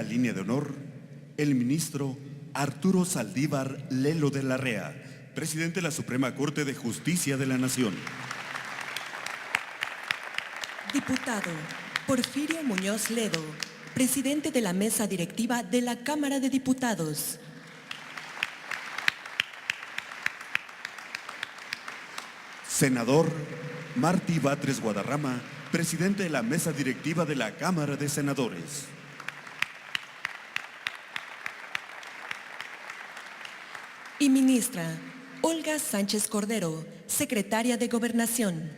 la línea de honor el ministro Arturo Saldívar Lelo de la Rea, presidente de la Suprema Corte de Justicia de la Nación. Diputado Porfirio Muñoz Ledo, presidente de la Mesa Directiva de la Cámara de Diputados. Senador Martí Batres Guadarrama, presidente de la Mesa Directiva de la Cámara de Senadores. Y ministra Olga Sánchez Cordero, secretaria de Gobernación.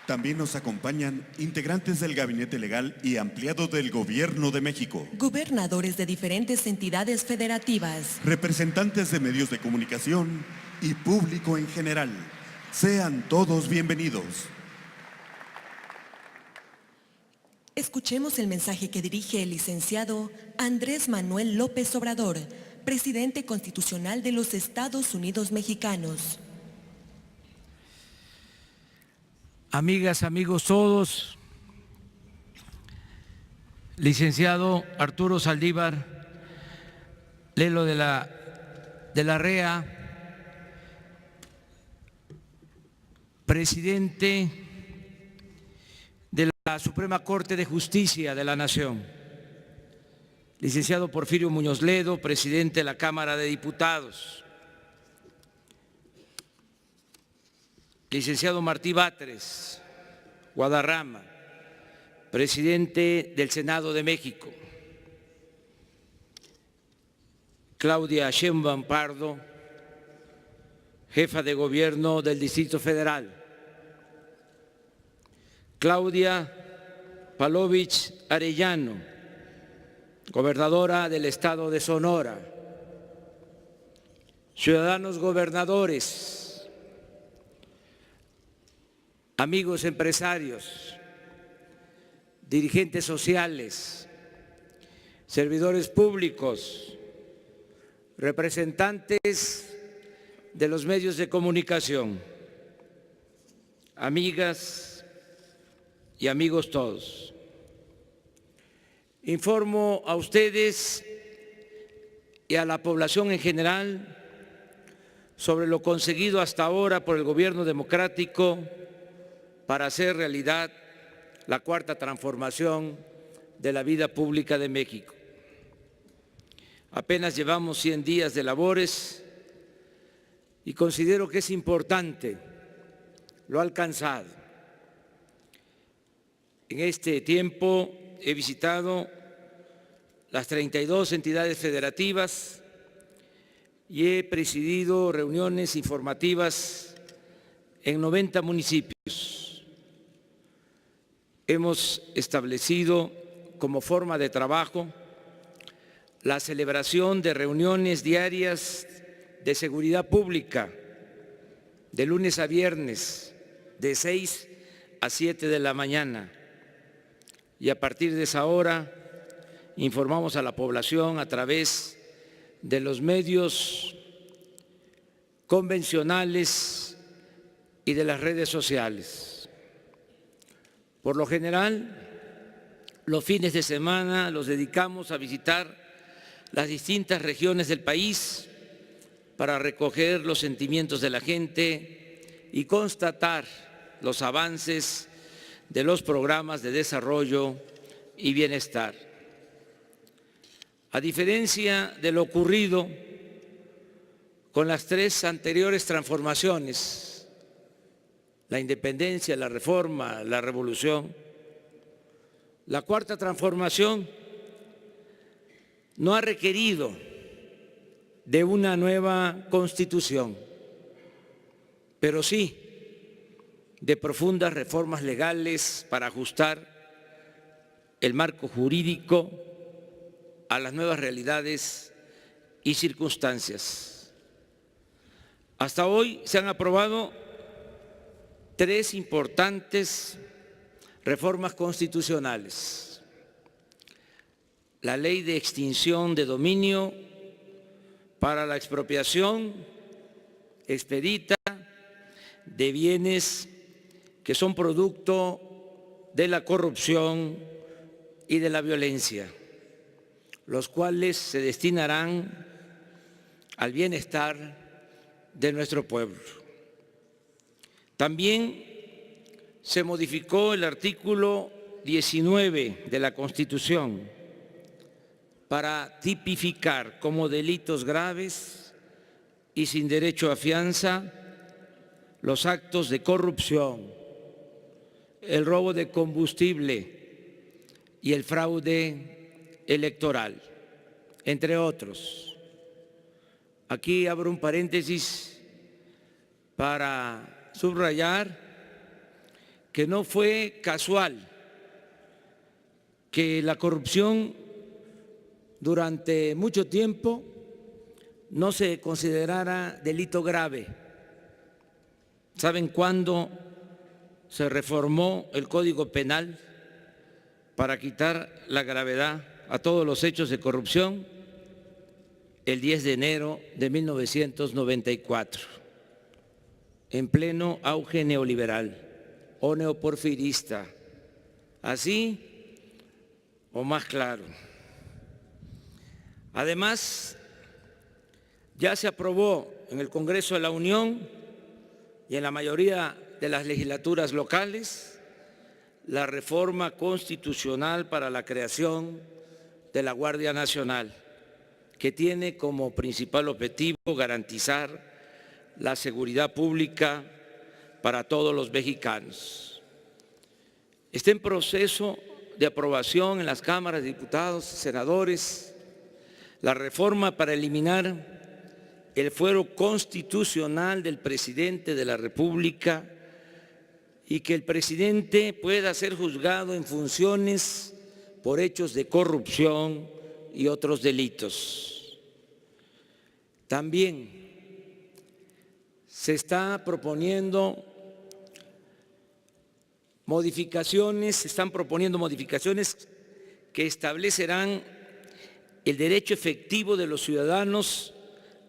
También nos acompañan integrantes del Gabinete Legal y Ampliado del Gobierno de México, Gobernadores de diferentes entidades federativas, representantes de medios de comunicación y público en general. Sean todos bienvenidos. Escuchemos el mensaje que dirige el licenciado Andrés Manuel López Obrador, presidente constitucional de los Estados Unidos mexicanos. Amigas, amigos todos, licenciado Arturo Saldívar Lelo de la Rea, presidente de la Suprema Corte de Justicia de la Nación, licenciado Porfirio Muñoz Ledo, presidente de la Cámara de Diputados, licenciado Martí Batres Guadarrama, presidente del Senado de México, Claudia Sheinbaum Pardo, jefa de gobierno del Distrito Federal, Claudia Palovich Arellano, gobernadora del Estado de Sonora, ciudadanos gobernadores, amigos empresarios, dirigentes sociales, servidores públicos, representantes de los medios de comunicación, amigas y amigos todos. Informo a ustedes y a la población en general sobre lo conseguido hasta ahora por el gobierno democrático para hacer realidad la cuarta transformación de la vida pública de México. Apenas llevamos 100 días de labores y considero que es importante lo alcanzado. En este tiempo he visitado las 32 entidades federativas y he presidido reuniones informativas en 90 municipios. Hemos establecido como forma de trabajo la celebración de reuniones diarias de seguridad pública de lunes a viernes de 6 a 7 de la mañana. Y a partir de esa hora informamos a la población a través de los medios convencionales y de las redes sociales. Por lo general, los fines de semana los dedicamos a visitar las distintas regiones del país para recoger los sentimientos de la gente y constatar los avances de los programas de desarrollo y bienestar. A diferencia de lo ocurrido con las 3 anteriores transformaciones, la independencia, la reforma, la revolución, la cuarta transformación no ha requerido de una nueva constitución, pero sí de profundas reformas legales para ajustar el marco jurídico a las nuevas realidades y circunstancias. Hasta hoy se han aprobado 3 importantes reformas constitucionales: la ley de extinción de dominio para la expropiación expedita de bienes que son producto de la corrupción y de la violencia, los cuales se destinarán al bienestar de nuestro pueblo. También se modificó el artículo 19 de la Constitución para tipificar como delitos graves y sin derecho a fianza los actos de corrupción, el robo de combustible y el fraude electoral, entre otros. Aquí abro un paréntesis para subrayar que no fue casual que la corrupción durante mucho tiempo no se considerara delito grave. ¿Saben cuándo se reformó el Código Penal para quitar la gravedad a todos los hechos de corrupción? El 10 de enero de 1994, en pleno auge neoliberal o neoporfirista, así o más claro. Además, ya se aprobó en el Congreso de la Unión y en la mayoría de las legislaturas locales la reforma constitucional para la creación de la Guardia Nacional, que tiene como principal objetivo garantizar la seguridad pública para todos los mexicanos. Está en proceso de aprobación en las cámaras de diputados y senadores la reforma para eliminar el fuero constitucional del presidente de la República y que el presidente pueda ser juzgado en funciones por hechos de corrupción y otros delitos. También se están proponiendo modificaciones que establecerán el derecho efectivo de los ciudadanos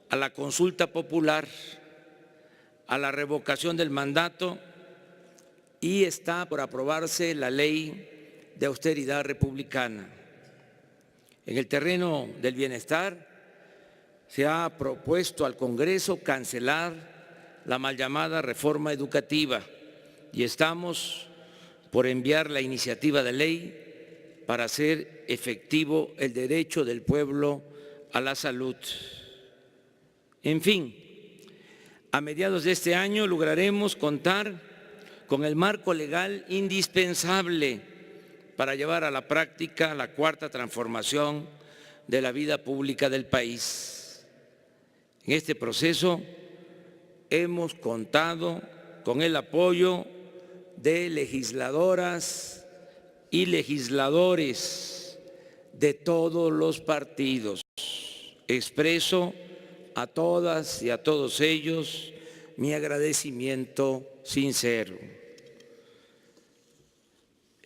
a la consulta popular, a la revocación del mandato, y está por aprobarse la ley de austeridad republicana. En el terreno del bienestar se ha propuesto al Congreso cancelar la mal llamada reforma educativa y estamos por enviar la iniciativa de ley para hacer efectivo el derecho del pueblo a la salud. En fin, a mediados de este año lograremos contar con el marco legal indispensable para llevar a la práctica la cuarta transformación de la vida pública del país. En este proceso hemos contado con el apoyo de legisladoras y legisladores de todos los partidos. Expreso a todas y a todos ellos mi agradecimiento sincero.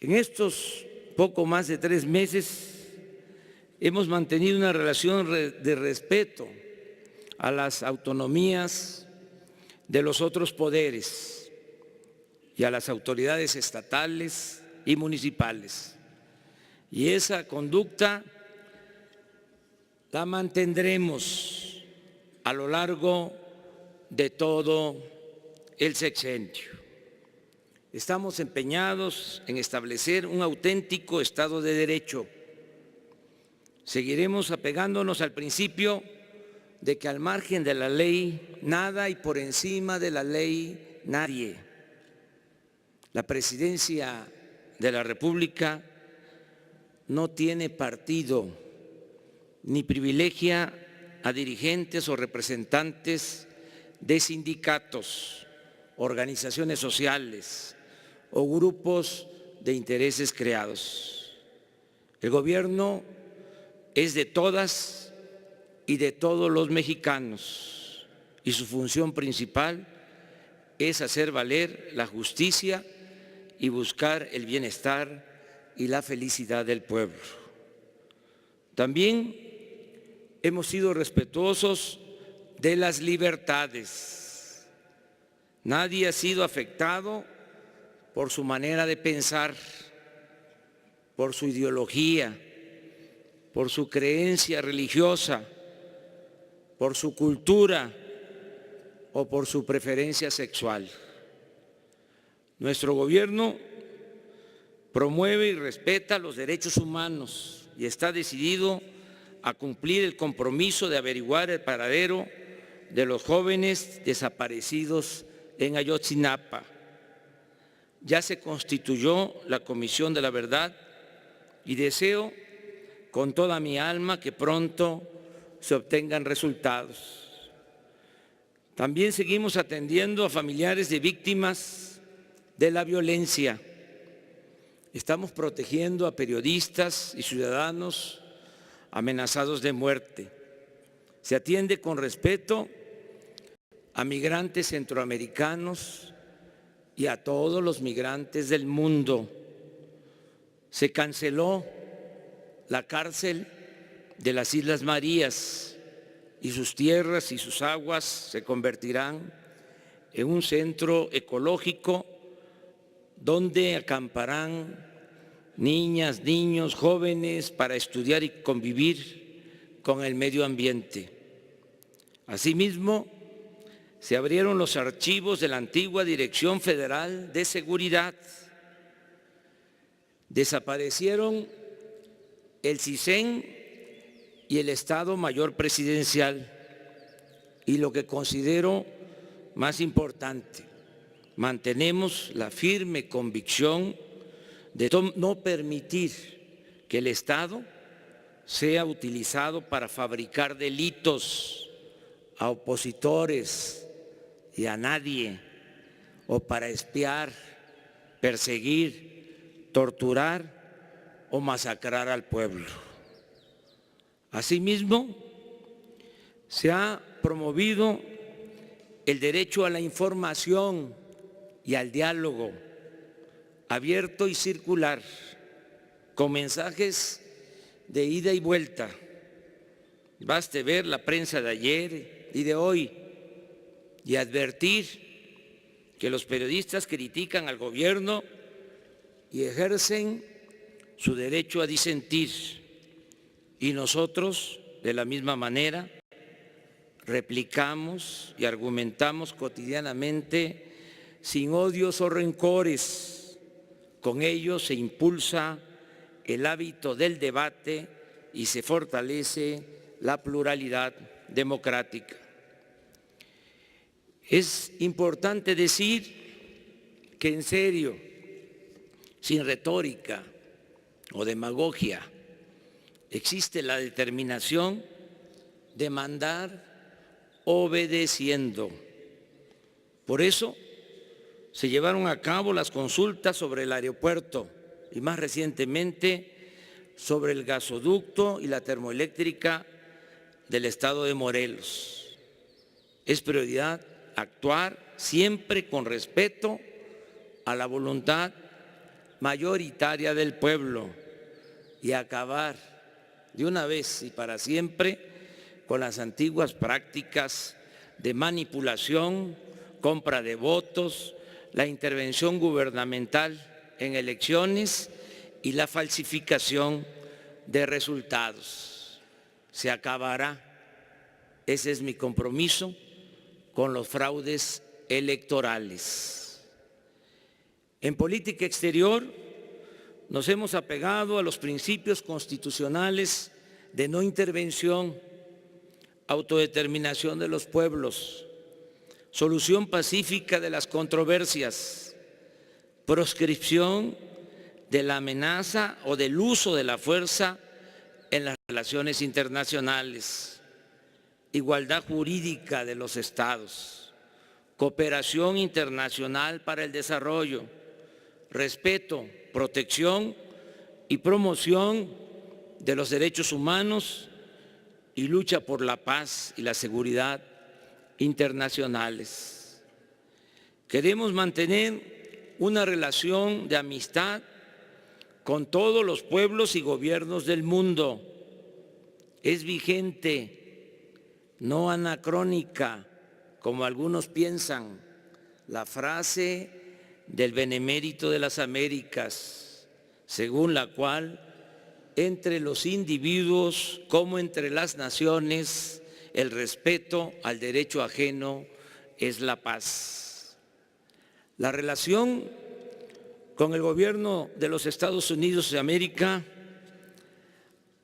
En estos poco más de 3 meses hemos mantenido una relación de respeto a las autonomías de los otros poderes y a las autoridades estatales y municipales. Y esa conducta la mantendremos a lo largo de todo el sexenio. Estamos empeñados en establecer un auténtico Estado de Derecho. Seguiremos apegándonos al principio de que al margen de la ley nada y por encima de la ley nadie. La Presidencia de la República no tiene partido ni privilegia a dirigentes o representantes de sindicatos, organizaciones sociales o grupos de intereses creados. El gobierno es de todas y de todos los mexicanos y su función principal es hacer valer la justicia y buscar el bienestar y la felicidad del pueblo. También hemos sido respetuosos de las libertades. Nadie ha sido afectado por su manera de pensar, por su ideología, por su creencia religiosa, por su cultura o por su preferencia sexual. Nuestro gobierno promueve y respeta los derechos humanos y está decidido a cumplir el compromiso de averiguar el paradero de los jóvenes desaparecidos en Ayotzinapa. Ya se constituyó la Comisión de la Verdad y deseo con toda mi alma que pronto se obtengan resultados. También seguimos atendiendo a familiares de víctimas de la violencia. Estamos protegiendo a periodistas y ciudadanos amenazados de muerte. Se atiende con respeto a migrantes centroamericanos y a todos los migrantes del mundo. Se canceló la cárcel de las Islas Marías y sus tierras y sus aguas se convertirán en un centro ecológico donde acamparán niñas, niños, jóvenes para estudiar y convivir con el medio ambiente. Asimismo, se abrieron los archivos de la antigua Dirección Federal de Seguridad. Desaparecieron el CISEN y el Estado Mayor Presidencial. Y lo que considero más importante, mantenemos la firme convicción de no permitir que el Estado sea utilizado para fabricar delitos a opositores y a nadie, o para espiar, perseguir, torturar o masacrar al pueblo. Asimismo, se ha promovido el derecho a la información y al diálogo abierto y circular, con mensajes de ida y vuelta. Baste ver la prensa de ayer y de hoy y advertir que los periodistas critican al gobierno y ejercen su derecho a disentir. Y nosotros, de la misma manera, replicamos y argumentamos cotidianamente sin odios o rencores. Con ello se impulsa el hábito del debate y se fortalece la pluralidad democrática. Es importante decir que en serio, sin retórica o demagogia, existe la determinación de mandar obedeciendo. Por eso se llevaron a cabo las consultas sobre el aeropuerto y más recientemente sobre el gasoducto y la termoeléctrica del estado de Morelos. Es prioridad actuar siempre con respeto a la voluntad mayoritaria del pueblo y acabar de una vez y para siempre con las antiguas prácticas de manipulación, compra de votos, la intervención gubernamental en elecciones y la falsificación de resultados. Se acabará, ese es mi compromiso, con los fraudes electorales. En política exterior nos hemos apegado a los principios constitucionales de no intervención, autodeterminación de los pueblos, solución pacífica de las controversias, proscripción de la amenaza o del uso de la fuerza en las relaciones internacionales, igualdad jurídica de los estados, cooperación internacional para el desarrollo, respeto, protección y promoción de los derechos humanos y lucha por la paz y la seguridad internacionales. Queremos mantener una relación de amistad con todos los pueblos y gobiernos del mundo. Es vigente, no anacrónica, como algunos piensan, la frase del Benemérito de las Américas, según la cual entre los individuos como entre las naciones el respeto al derecho ajeno es la paz. La relación con el gobierno de los Estados Unidos de América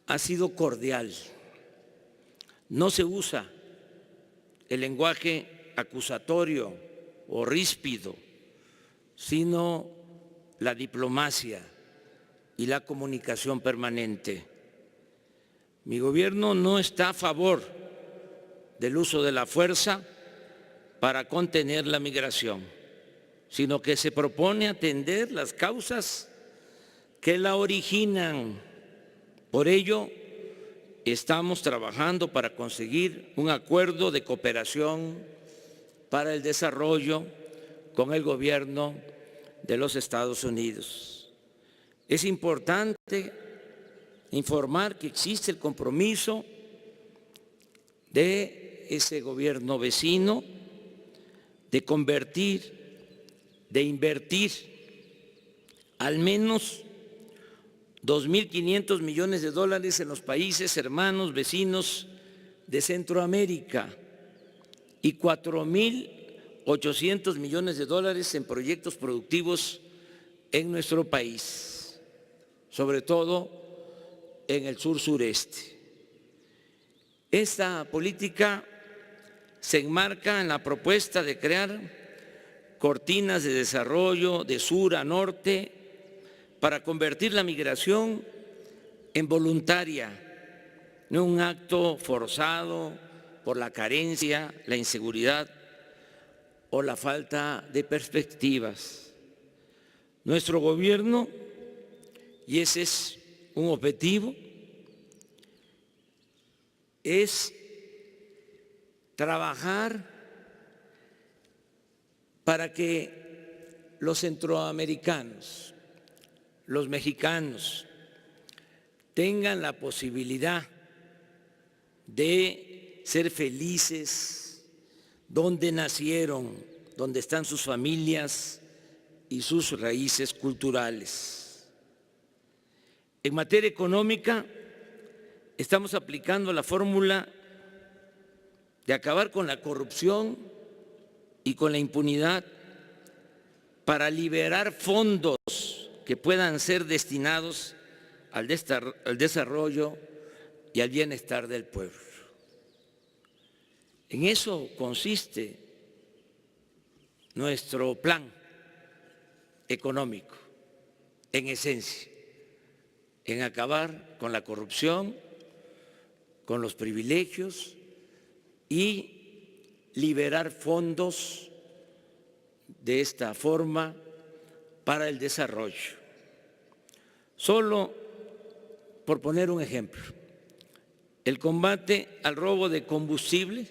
ha sido cordial. No se usa el lenguaje acusatorio o ríspido, sino la diplomacia y la comunicación permanente. Mi gobierno no está a favor del uso de la fuerza para contener la migración, sino que se propone atender las causas que la originan. Por ello, estamos trabajando para conseguir un acuerdo de cooperación para el desarrollo con el gobierno de los Estados Unidos. Es importante informar que existe el compromiso de ese gobierno vecino de invertir al menos 2.500 millones de dólares en los países hermanos vecinos de Centroamérica y 4.800 millones de dólares en proyectos productivos en nuestro país, sobre todo en el sur-sureste. Esta política se enmarca en la propuesta de crear cortinas de desarrollo de sur a norte para convertir la migración en voluntaria, no un acto forzado por la carencia, la inseguridad o la falta de perspectivas. Nuestro gobierno, y ese es un objetivo, es trabajar para que los centroamericanos, los mexicanos, tengan la posibilidad de ser felices donde nacieron, donde están sus familias y sus raíces culturales. En materia económica, estamos aplicando la fórmula de acabar con la corrupción y con la impunidad para liberar fondos que puedan ser destinados al desarrollo y al bienestar del pueblo. En eso consiste nuestro plan económico, en esencia, en acabar con la corrupción, con los privilegios y liberar fondos de esta forma para el desarrollo. Solo por poner un ejemplo, el combate al robo de combustible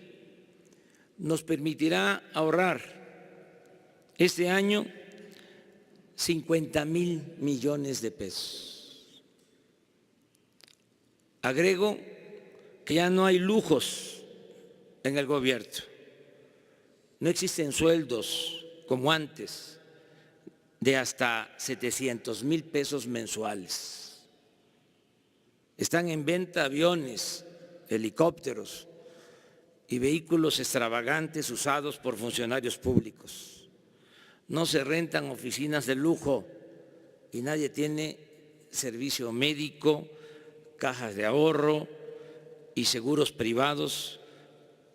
nos permitirá ahorrar este año 50.000 millones de pesos. Agrego que ya no hay lujos en el gobierno. No existen sueldos como antes de hasta 700,000 pesos mensuales. Están en venta aviones, helicópteros y vehículos extravagantes usados por funcionarios públicos. No se rentan oficinas de lujo y nadie tiene servicio médico, cajas de ahorro y seguros privados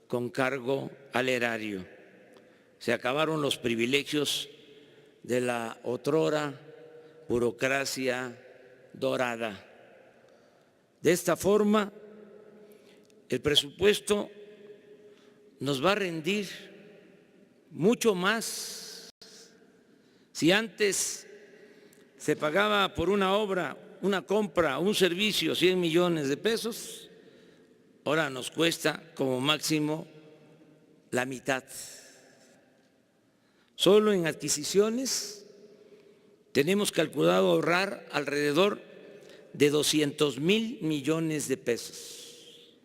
con cargo al erario. Se acabaron los privilegios de la otrora burocracia dorada. De esta forma, el presupuesto nos va a rendir mucho más. Si antes se pagaba por una obra, una compra, un servicio, 100 millones de pesos, ahora nos cuesta como máximo la mitad. Solo en adquisiciones tenemos calculado ahorrar alrededor de 200,000 millones de pesos.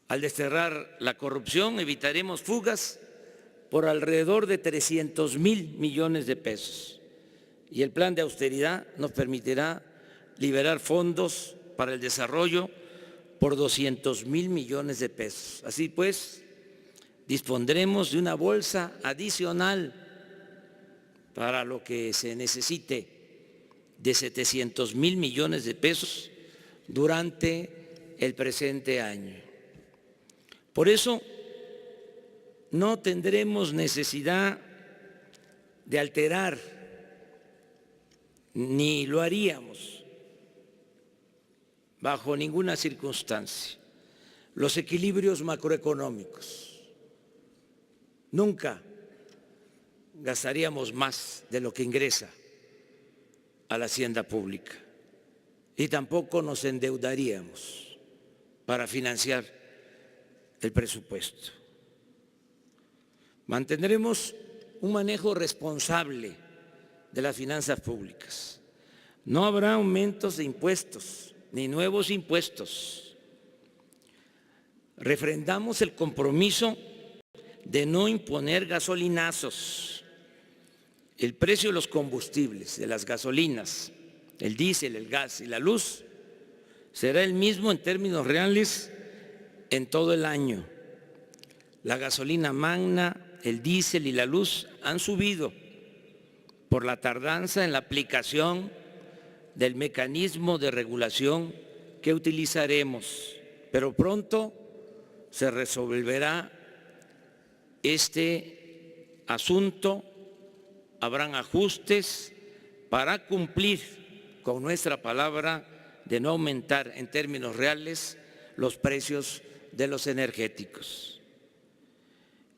Al desterrar la corrupción evitaremos fugas por alrededor de 300,000 millones de pesos. Y el plan de austeridad nos permitirá liberar fondos para el desarrollo por 200,000 millones de pesos. Así pues, dispondremos de una bolsa adicional para lo que se necesite de 700,000 millones de pesos durante el presente año. Por eso, no tendremos necesidad de alterar, ni lo haríamos bajo ninguna circunstancia, los equilibrios macroeconómicos. Nunca gastaríamos más de lo que ingresa a la hacienda pública y tampoco nos endeudaríamos para financiar el presupuesto. Mantendremos un manejo responsable de las finanzas públicas. No habrá aumentos de impuestos ni nuevos impuestos. Refrendamos el compromiso de no imponer gasolinazos. El precio de los combustibles, de las gasolinas, el diésel, el gas y la luz, será el mismo en términos reales en todo el año. La gasolina magna, el diésel y la luz han subido por la tardanza en la aplicación del mecanismo de regulación que utilizaremos, pero pronto se resolverá este asunto. Habrán ajustes para cumplir con nuestra palabra de no aumentar en términos reales los precios de los energéticos.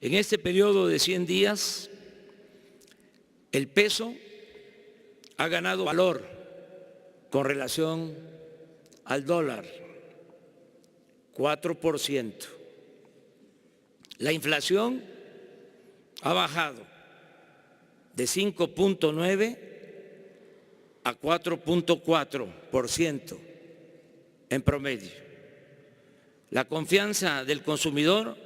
En este periodo de 100 días, el peso ha ganado valor con relación al dólar, 4%. La inflación ha bajado de 5.9 a 4.4% en promedio. La confianza del consumidor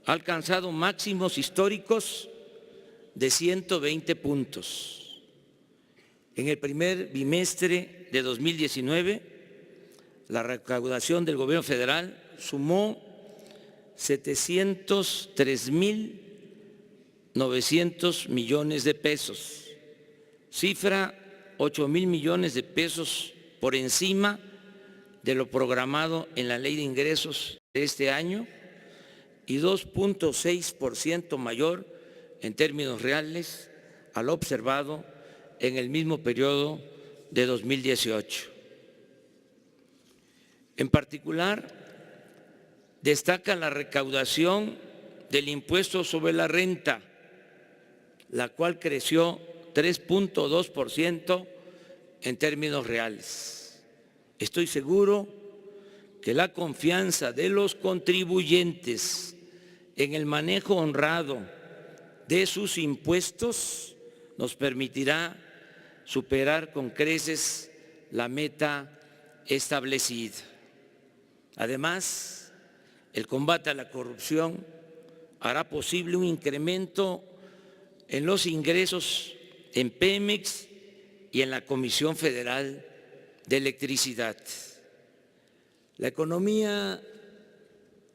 ha alcanzado máximos históricos de 120 puntos. En el primer bimestre de 2019, la recaudación del gobierno federal sumó 703,900 millones de pesos, cifra 8,000 millones de pesos por encima de lo programado en la Ley de Ingresos de este año y 2.6% mayor en términos reales al observado en el mismo periodo de 2018. En particular, destaca la recaudación del impuesto sobre la renta, la cual creció 3.2% en términos reales. Estoy seguro que la confianza de los contribuyentes en el manejo honrado de sus impuestos nos permitirá superar con creces la meta establecida. Además, el combate a la corrupción hará posible un incremento en los ingresos en Pemex y en la Comisión Federal de Electricidad. La economía,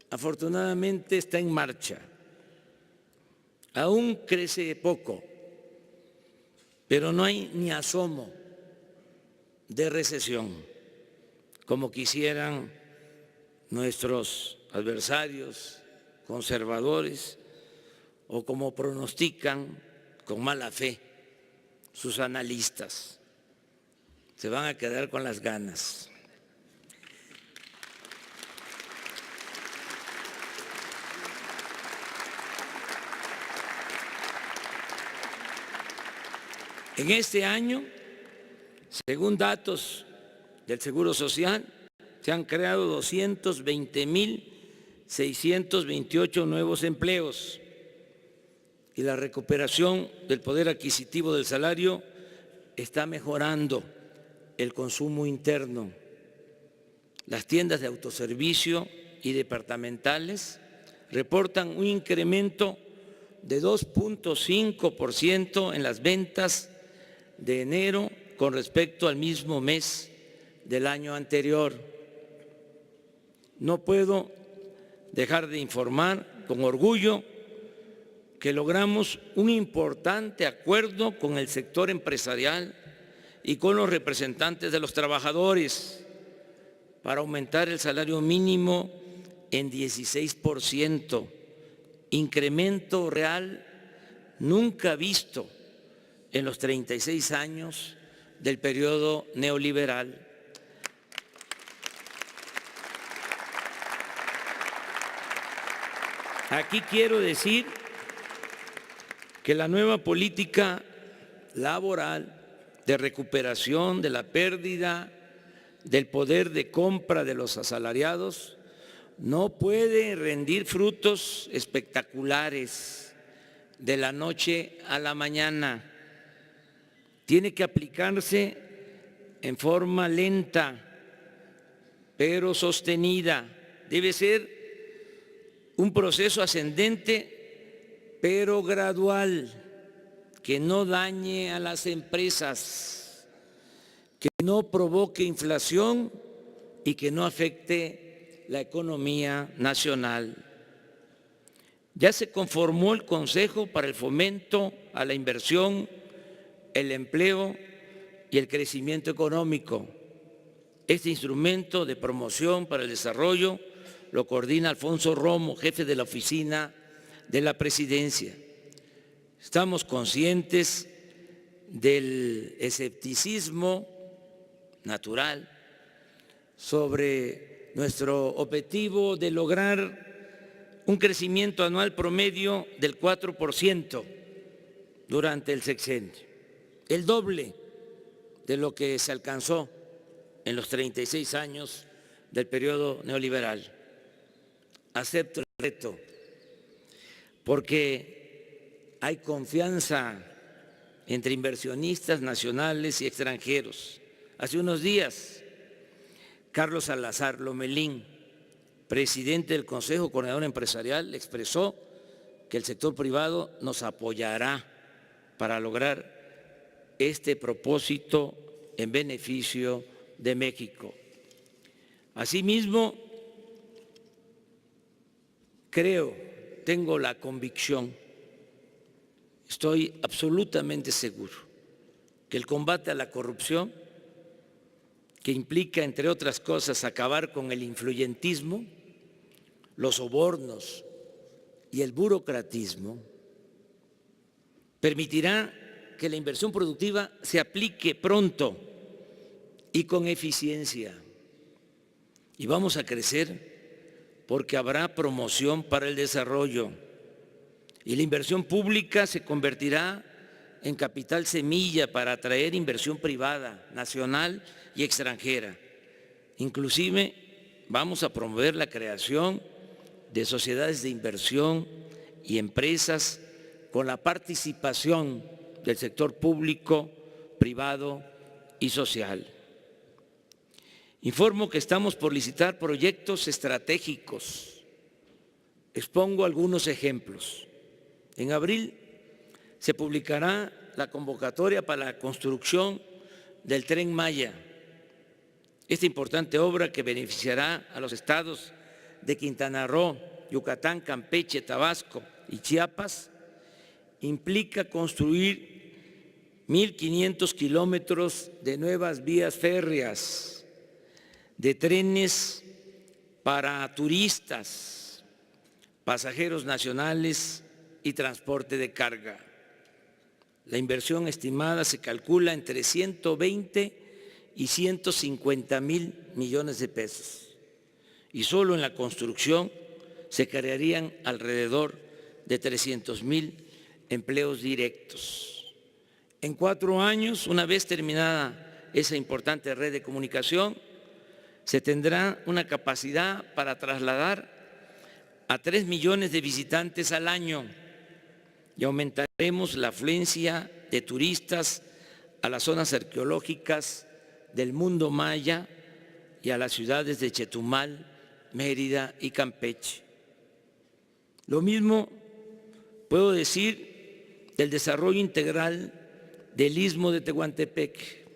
afortunadamente, está en marcha. Aún crece poco, pero no hay ni asomo de recesión, como quisieran nuestros adversarios conservadores o como pronostican con mala fe sus analistas. Se van a quedar con las ganas. En este año, según datos del Seguro Social, se han creado 220,628 nuevos empleos y la recuperación del poder adquisitivo del salario está mejorando el consumo interno. Las tiendas de autoservicio y departamentales reportan un incremento de 2.5% en las ventas de enero con respecto al mismo mes del año anterior. No puedo dejar de informar con orgullo que logramos un importante acuerdo con el sector empresarial y con los representantes de los trabajadores para aumentar el salario mínimo en 16%, incremento real nunca visto en los 36 años del periodo neoliberal. Aquí quiero decir que la nueva política laboral de recuperación de la pérdida del poder de compra de los asalariados no puede rendir frutos espectaculares de la noche a la mañana. Tiene que aplicarse en forma lenta, pero sostenida. Debe ser un proceso ascendente, pero gradual, que no dañe a las empresas, que no provoque inflación y que no afecte la economía nacional. Ya se conformó el Consejo para el Fomento a la Inversión, el Empleo y el Crecimiento Económico. Este instrumento de promoción para el desarrollo lo coordina Alfonso Romo, jefe de la oficina de la Presidencia. Estamos conscientes del escepticismo natural sobre nuestro objetivo de lograr un crecimiento anual promedio del 4% durante el sexenio, el doble de lo que se alcanzó en los 36 años del periodo neoliberal. Acepto el reto porque hay confianza entre inversionistas nacionales y extranjeros. Hace unos días, Carlos Salazar Lomelín, presidente del Consejo Coordinador Empresarial, expresó que el sector privado nos apoyará para lograr este propósito en beneficio de México. Asimismo, tengo la convicción, estoy absolutamente seguro que el combate a la corrupción, que implica, entre otras cosas, acabar con el influyentismo, los sobornos y el burocratismo, permitirá que la inversión productiva se aplique pronto y con eficiencia. Y vamos a crecer porque habrá promoción para el desarrollo y la inversión pública se convertirá en capital semilla para atraer inversión privada, nacional y extranjera. Inclusive vamos a promover la creación de sociedades de inversión y empresas con la participación del sector público, privado y social. Informo que estamos por licitar proyectos estratégicos. Expongo algunos ejemplos. En abril se publicará la convocatoria para la construcción del Tren Maya. Esta importante obra que beneficiará a los estados de Quintana Roo, Yucatán, Campeche, Tabasco y Chiapas implica construir 1.500 kilómetros de nuevas vías férreas, de trenes para turistas, pasajeros nacionales y transporte de carga. La inversión estimada se calcula entre 120 y 150 mil millones de pesos. Y solo en la construcción se crearían alrededor de 300,000 empleos directos. En 4 años, una vez terminada esa importante red de comunicación, se tendrá una capacidad para trasladar a 3 millones de visitantes al año y aumentaremos la afluencia de turistas a las zonas arqueológicas del mundo maya y a las ciudades de Chetumal, Mérida y Campeche. Lo mismo puedo decir del desarrollo integral del Istmo de Tehuantepec.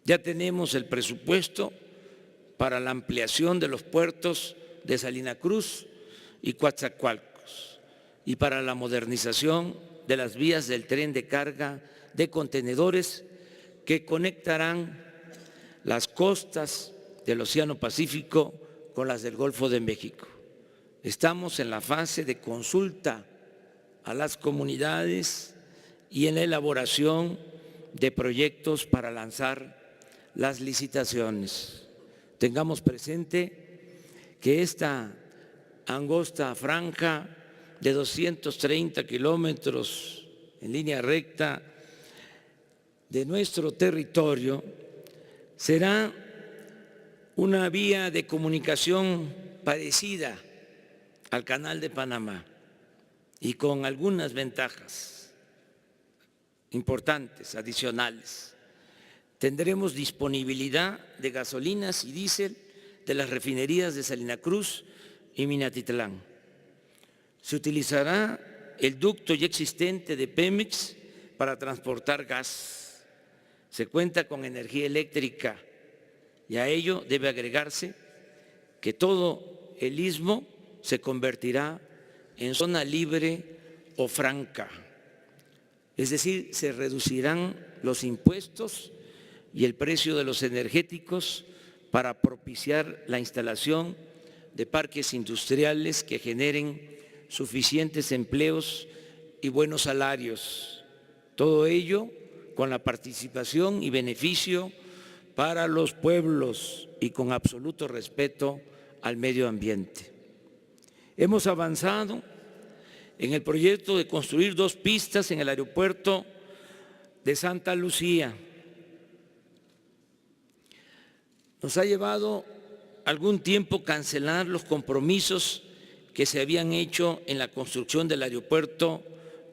Ya tenemos el presupuesto para la ampliación de los puertos de Salina Cruz y Coatzacoalcos y para la modernización de las vías del tren de carga de contenedores que conectarán las costas del Océano Pacífico con las del Golfo de México. Estamos en la fase de consulta a las comunidades y en la elaboración de proyectos para lanzar las licitaciones. Tengamos presente que esta angosta franja de 230 kilómetros en línea recta de nuestro territorio será una vía de comunicación parecida al Canal de Panamá y con algunas ventajas importantes, adicionales. Tendremos disponibilidad de gasolinas y diésel de las refinerías de Salina Cruz y Minatitlán. Se utilizará el ducto ya existente de Pemex para transportar gas. Se cuenta con energía eléctrica y a ello debe agregarse que todo el istmo se convertirá en zona libre o franca. Es decir, se reducirán los impuestos y el precio de los energéticos para propiciar la instalación de parques industriales que generen suficientes empleos y buenos salarios. Todo ello con la participación y beneficio para los pueblos y con absoluto respeto al medio ambiente. Hemos avanzado en el proyecto de construir 2 pistas en el aeropuerto de Santa Lucía. Nos ha llevado algún tiempo cancelar los compromisos que se habían hecho en la construcción del aeropuerto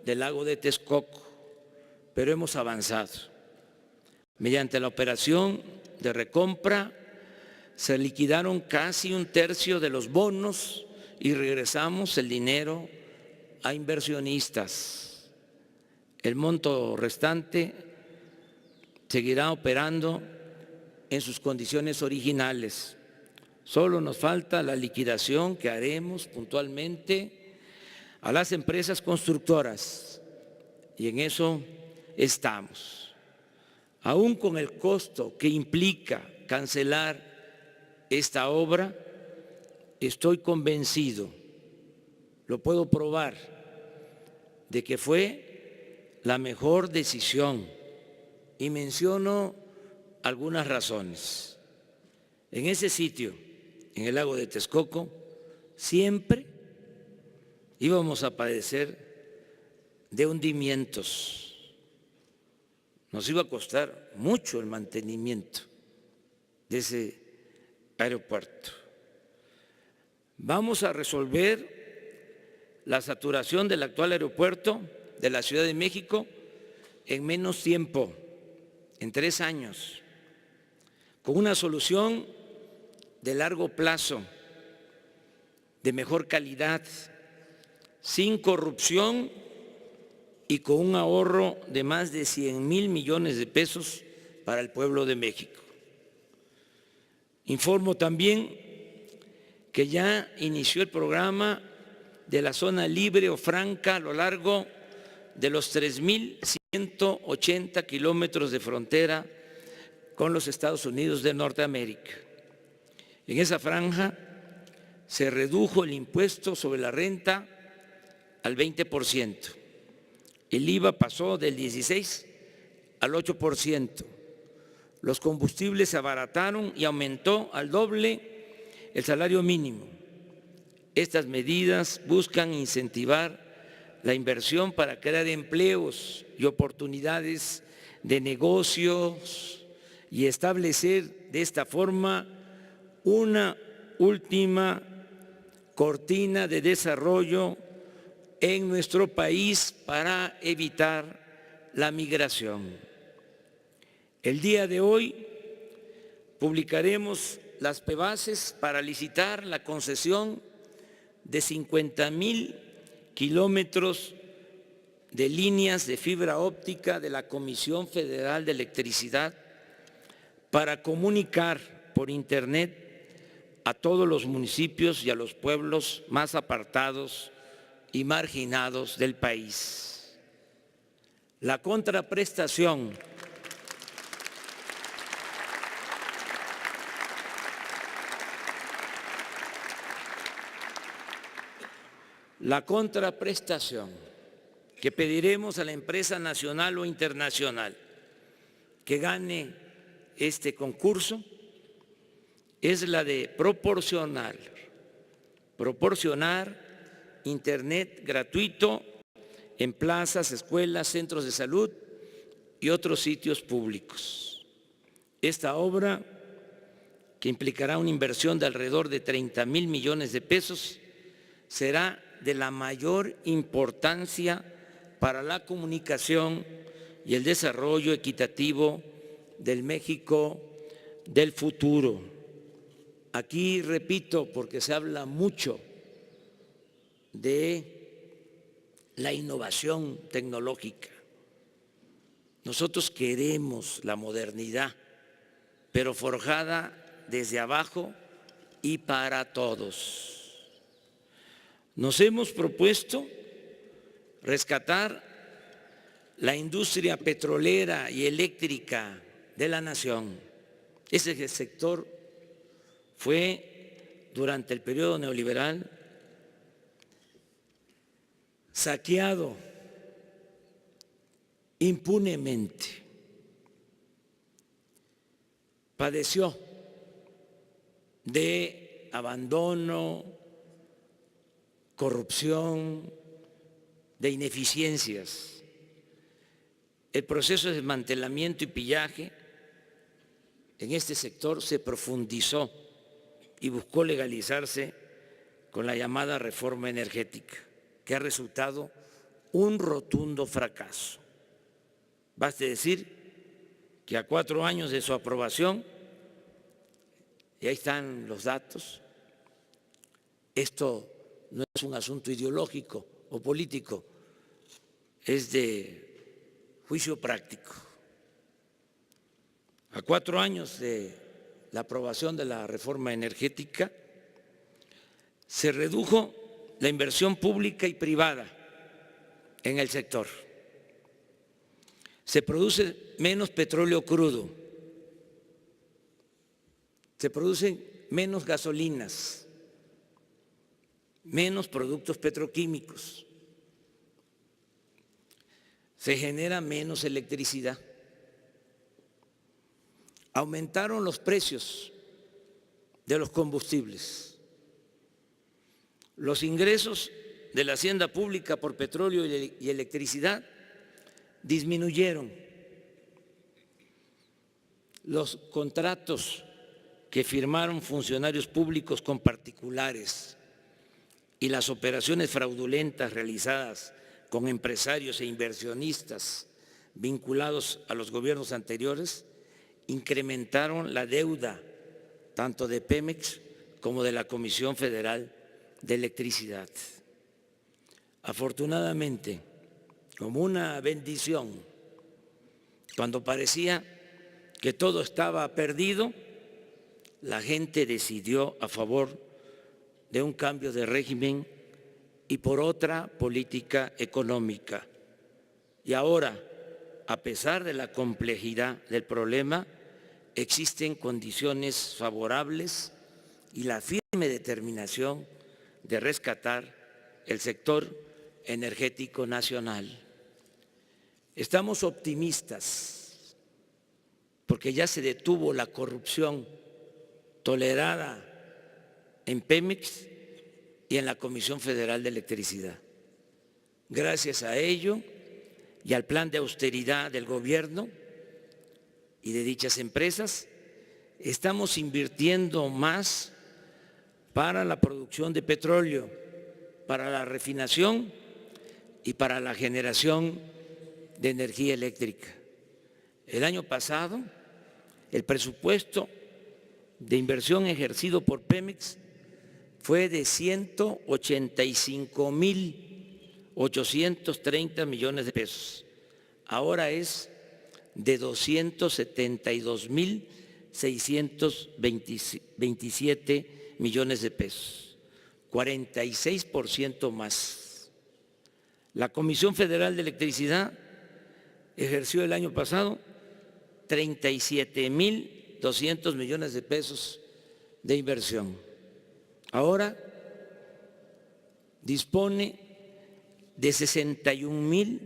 del Lago de Texcoco, pero hemos avanzado. Mediante la operación de recompra se liquidaron casi 1/3 de los bonos y regresamos el dinero a inversionistas. El monto restante seguirá operando en sus condiciones originales. Solo nos falta la liquidación que haremos puntualmente a las empresas constructoras y en eso estamos. Aún con el costo que implica cancelar esta obra, estoy convencido, lo puedo probar, de que fue la mejor decisión y menciono algunas razones. En ese sitio, en el lago de Texcoco, siempre íbamos a padecer de hundimientos. Nos iba a costar mucho el mantenimiento de ese aeropuerto. Vamos a resolver la saturación del actual aeropuerto de la Ciudad de México en menos tiempo, en 3 años, con una solución de largo plazo, de mejor calidad, sin corrupción y con un ahorro de más de 100,000 millones de pesos para el pueblo de México. Informo también que ya inició el programa de la zona libre o franca a lo largo de los 3,180 kilómetros de frontera con los Estados Unidos de Norteamérica. En esa franja se redujo el impuesto sobre la renta al 20%. El IVA pasó del 16% al 8%. Los combustibles se abarataron y aumentó al doble el salario mínimo. Estas medidas buscan incentivar la inversión para crear empleos y oportunidades de negocios y establecer de esta forma una última cortina de desarrollo en nuestro país para evitar la migración. El día de hoy publicaremos las bases para licitar la concesión de 50,000 kilómetros de líneas de fibra óptica de la Comisión Federal de Electricidad para comunicar por Internet a todos los municipios y a los pueblos más apartados y marginados del país. La contraprestación que pediremos a la empresa nacional o internacional que gane este concurso es la de proporcionar Internet gratuito en plazas, escuelas, centros de salud y otros sitios públicos. Esta obra, que implicará una inversión de alrededor de 30,000 millones de pesos, será de la mayor importancia para la comunicación y el desarrollo equitativo del México del futuro. Aquí repito, porque se habla mucho de la innovación tecnológica. Nosotros queremos la modernidad, pero forjada desde abajo y para todos. Nos hemos propuesto rescatar la industria petrolera y eléctrica de la nación. Ese sector fue, durante el periodo neoliberal, saqueado impunemente. Padeció de abandono, corrupción, de ineficiencias. El proceso de desmantelamiento y pillaje en este sector se profundizó y buscó legalizarse con la llamada reforma energética, que ha resultado un rotundo fracaso. Baste decir que a 4 años de su aprobación, y ahí están los datos, esto no es un asunto ideológico o político, es de juicio práctico. A 4 años de la aprobación de la reforma energética, se redujo la inversión pública y privada en el sector. Se produce menos petróleo crudo, se producen menos gasolinas, menos productos petroquímicos, se genera menos electricidad. Aumentaron los precios de los combustibles. Los ingresos de la hacienda pública por petróleo y electricidad disminuyeron. Los contratos que firmaron funcionarios públicos con particulares y las operaciones fraudulentas realizadas con empresarios e inversionistas vinculados a los gobiernos anteriores incrementaron la deuda tanto de Pemex como de la Comisión Federal de Electricidad. Afortunadamente, como una bendición, cuando parecía que todo estaba perdido, la gente decidió a favor de un cambio de régimen y por otra política económica. Y ahora, a pesar de la complejidad del problema, existen condiciones favorables y la firme determinación de rescatar el sector energético nacional. Estamos optimistas porque ya se detuvo la corrupción tolerada en Pemex y en la Comisión Federal de Electricidad. Gracias a ello y al plan de austeridad del gobierno y de dichas empresas, estamos invirtiendo más para la producción de petróleo, para la refinación y para la generación de energía eléctrica. El año pasado, el presupuesto de inversión ejercido por Pemex fue de 185,000 830 millones de pesos. Ahora es de 272.627 millones de pesos, 46% más. La Comisión Federal de Electricidad ejerció el año pasado 37.200 millones de pesos de inversión. Ahora dispone de 61.000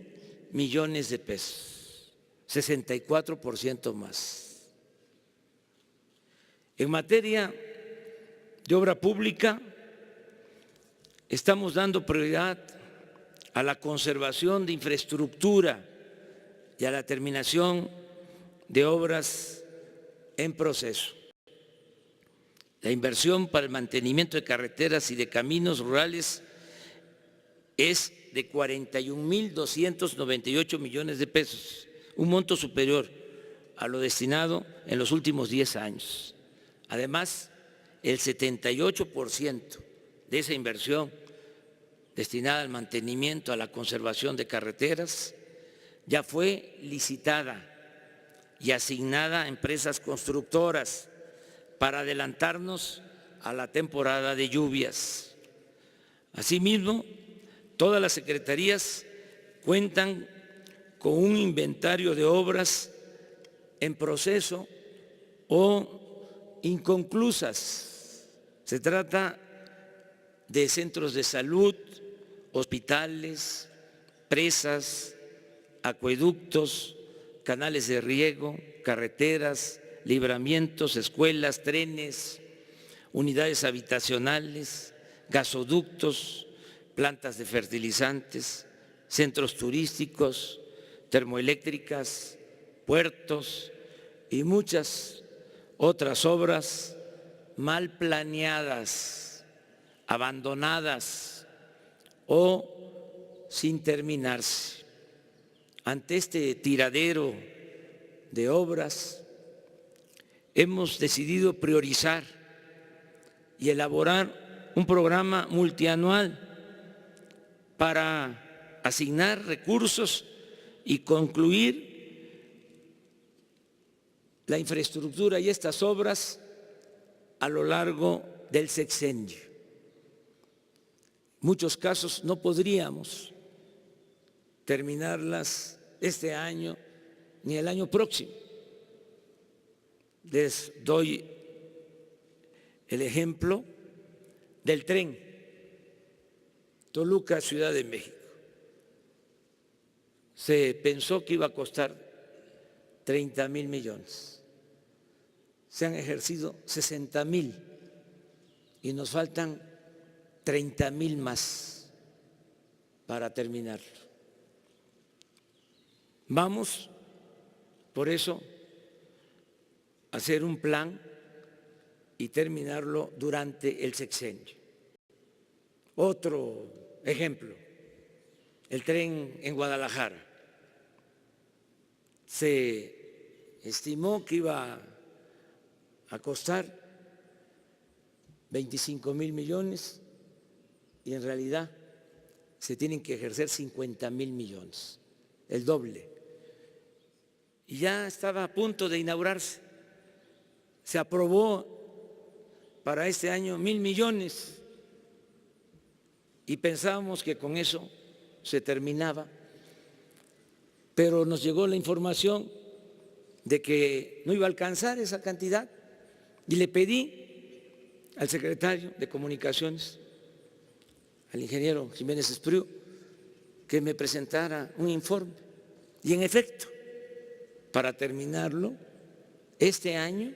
millones de pesos, 64% más. En materia de obra pública, estamos dando prioridad a la conservación de infraestructura y a la terminación de obras en proceso. La inversión para el mantenimiento de carreteras y de caminos rurales es de 41.298 millones de pesos, un monto superior a lo destinado en los últimos 10 años. Además, el 78% de esa inversión destinada al mantenimiento, a la conservación de carreteras, ya fue licitada y asignada a empresas constructoras para adelantarnos a la temporada de lluvias. Asimismo, todas las secretarías cuentan con un inventario de obras en proceso o inconclusas. Se trata de centros de salud, hospitales, presas, acueductos, canales de riego, carreteras, libramientos, escuelas, trenes, unidades habitacionales, gasoductos, plantas de fertilizantes, centros turísticos, termoeléctricas, puertos y muchas otras obras mal planeadas, abandonadas o sin terminarse. Ante este tiradero de obras, hemos decidido priorizar y elaborar un programa multianual para asignar recursos y concluir la infraestructura y estas obras a lo largo del sexenio. En muchos casos no podríamos terminarlas este año ni el año próximo. Les doy el ejemplo del tren Toluca, Ciudad de México. Se pensó que iba a costar 30.000 millones. Se han ejercido 60.000 y nos faltan 30.000 más para terminarlo. Vamos, por eso, a hacer un plan y terminarlo durante el sexenio. Otro ejemplo, el tren en Guadalajara. Se estimó que iba a costar 25.000 millones y en realidad se tienen que ejercer 50.000 millones, el doble. Y ya estaba a punto de inaugurarse. Se aprobó para este año 1.000 millones y pensábamos que con eso se terminaba, pero nos llegó la información de que no iba a alcanzar esa cantidad y le pedí al secretario de Comunicaciones, al ingeniero Jiménez Espriu, que me presentara un informe. Y en efecto, para terminarlo este año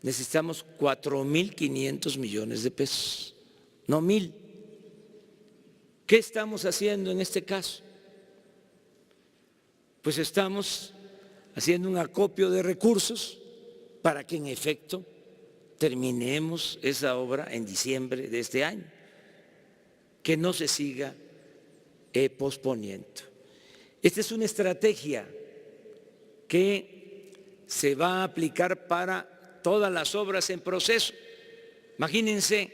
necesitamos 4.500 millones de pesos, no 1.000. ¿Qué estamos haciendo en este caso? Pues estamos haciendo un acopio de recursos para que en efecto terminemos esa obra en diciembre de este año, que no se siga posponiendo. Esta es una estrategia que se va a aplicar para todas las obras en proceso. Imagínense,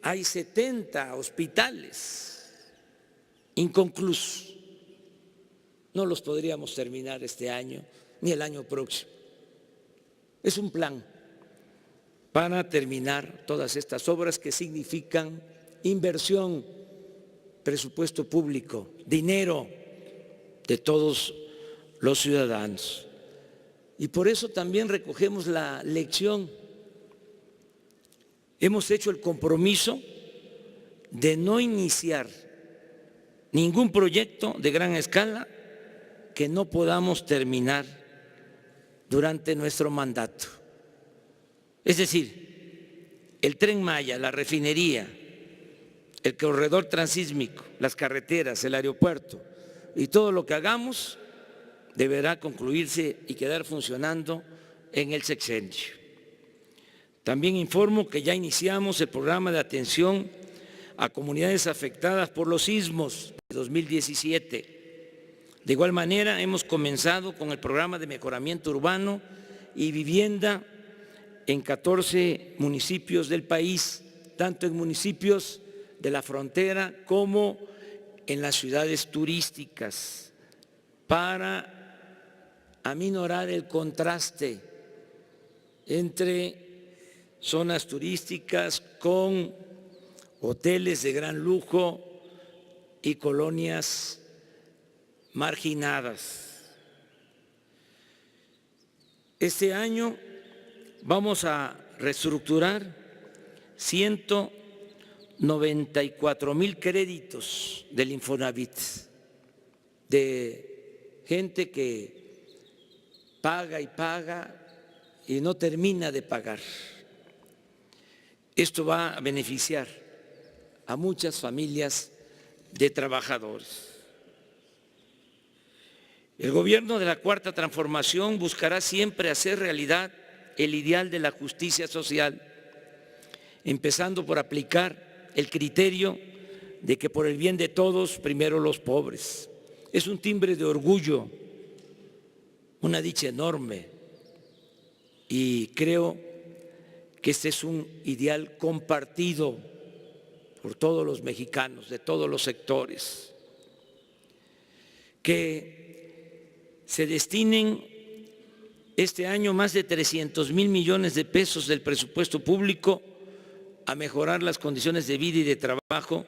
hay 70 hospitales inconclusos. No los podríamos terminar este año ni el año próximo. Es un plan para terminar todas estas obras que significan inversión, presupuesto público, dinero de todos los ciudadanos. Y por eso también recogemos la lección. Hemos hecho el compromiso de no iniciar ningún proyecto de gran escala que no podamos terminar durante nuestro mandato. Es decir, el Tren Maya, la refinería, el corredor transísmico, las carreteras, el aeropuerto y todo lo que hagamos deberá concluirse y quedar funcionando en el sexenio. También informo que ya iniciamos el programa de atención a comunidades afectadas por los sismos de 2017. De igual manera, hemos comenzado con el programa de mejoramiento urbano y vivienda en 14 municipios del país, tanto en municipios de la frontera como en las ciudades turísticas, para aminorar el contraste entre zonas turísticas con hoteles de gran lujo y colonias marginadas. Este año vamos a reestructurar 194,000 créditos del Infonavit, de gente que paga y no termina de pagar. Esto va a beneficiar a muchas familias de trabajadores. El gobierno de la Cuarta Transformación buscará siempre hacer realidad el ideal de la justicia social, empezando por aplicar el criterio de que por el bien de todos, primero los pobres. Es un timbre de orgullo, una dicha enorme, y creo que este es un ideal compartido por todos los mexicanos, de todos los sectores. Que se destinen este año más de 300,000 millones de pesos del presupuesto público a mejorar las condiciones de vida y de trabajo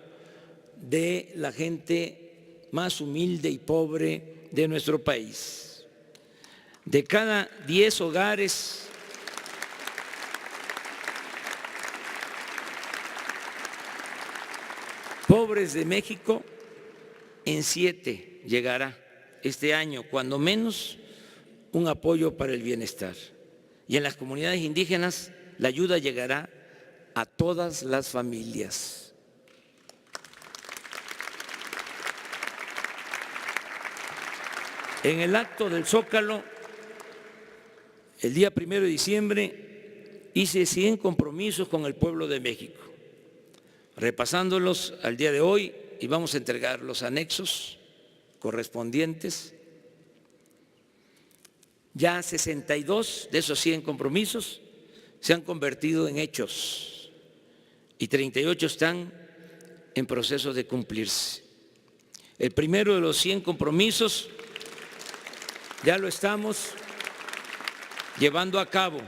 de la gente más humilde y pobre de nuestro país. De cada 10 hogares pobres de México, en 7 llegará este año, cuando menos, un apoyo para el bienestar. Y en las comunidades indígenas la ayuda llegará a todas las familias. En el acto del Zócalo, el día 1 de diciembre, hice 100 compromisos con el pueblo de México. Repasándolos al día de hoy, y vamos a entregar los anexos correspondientes. Ya 62 de esos 100 compromisos se han convertido en hechos y 38 están en proceso de cumplirse. El primero de los 100 compromisos ya lo estamos llevando a cabo.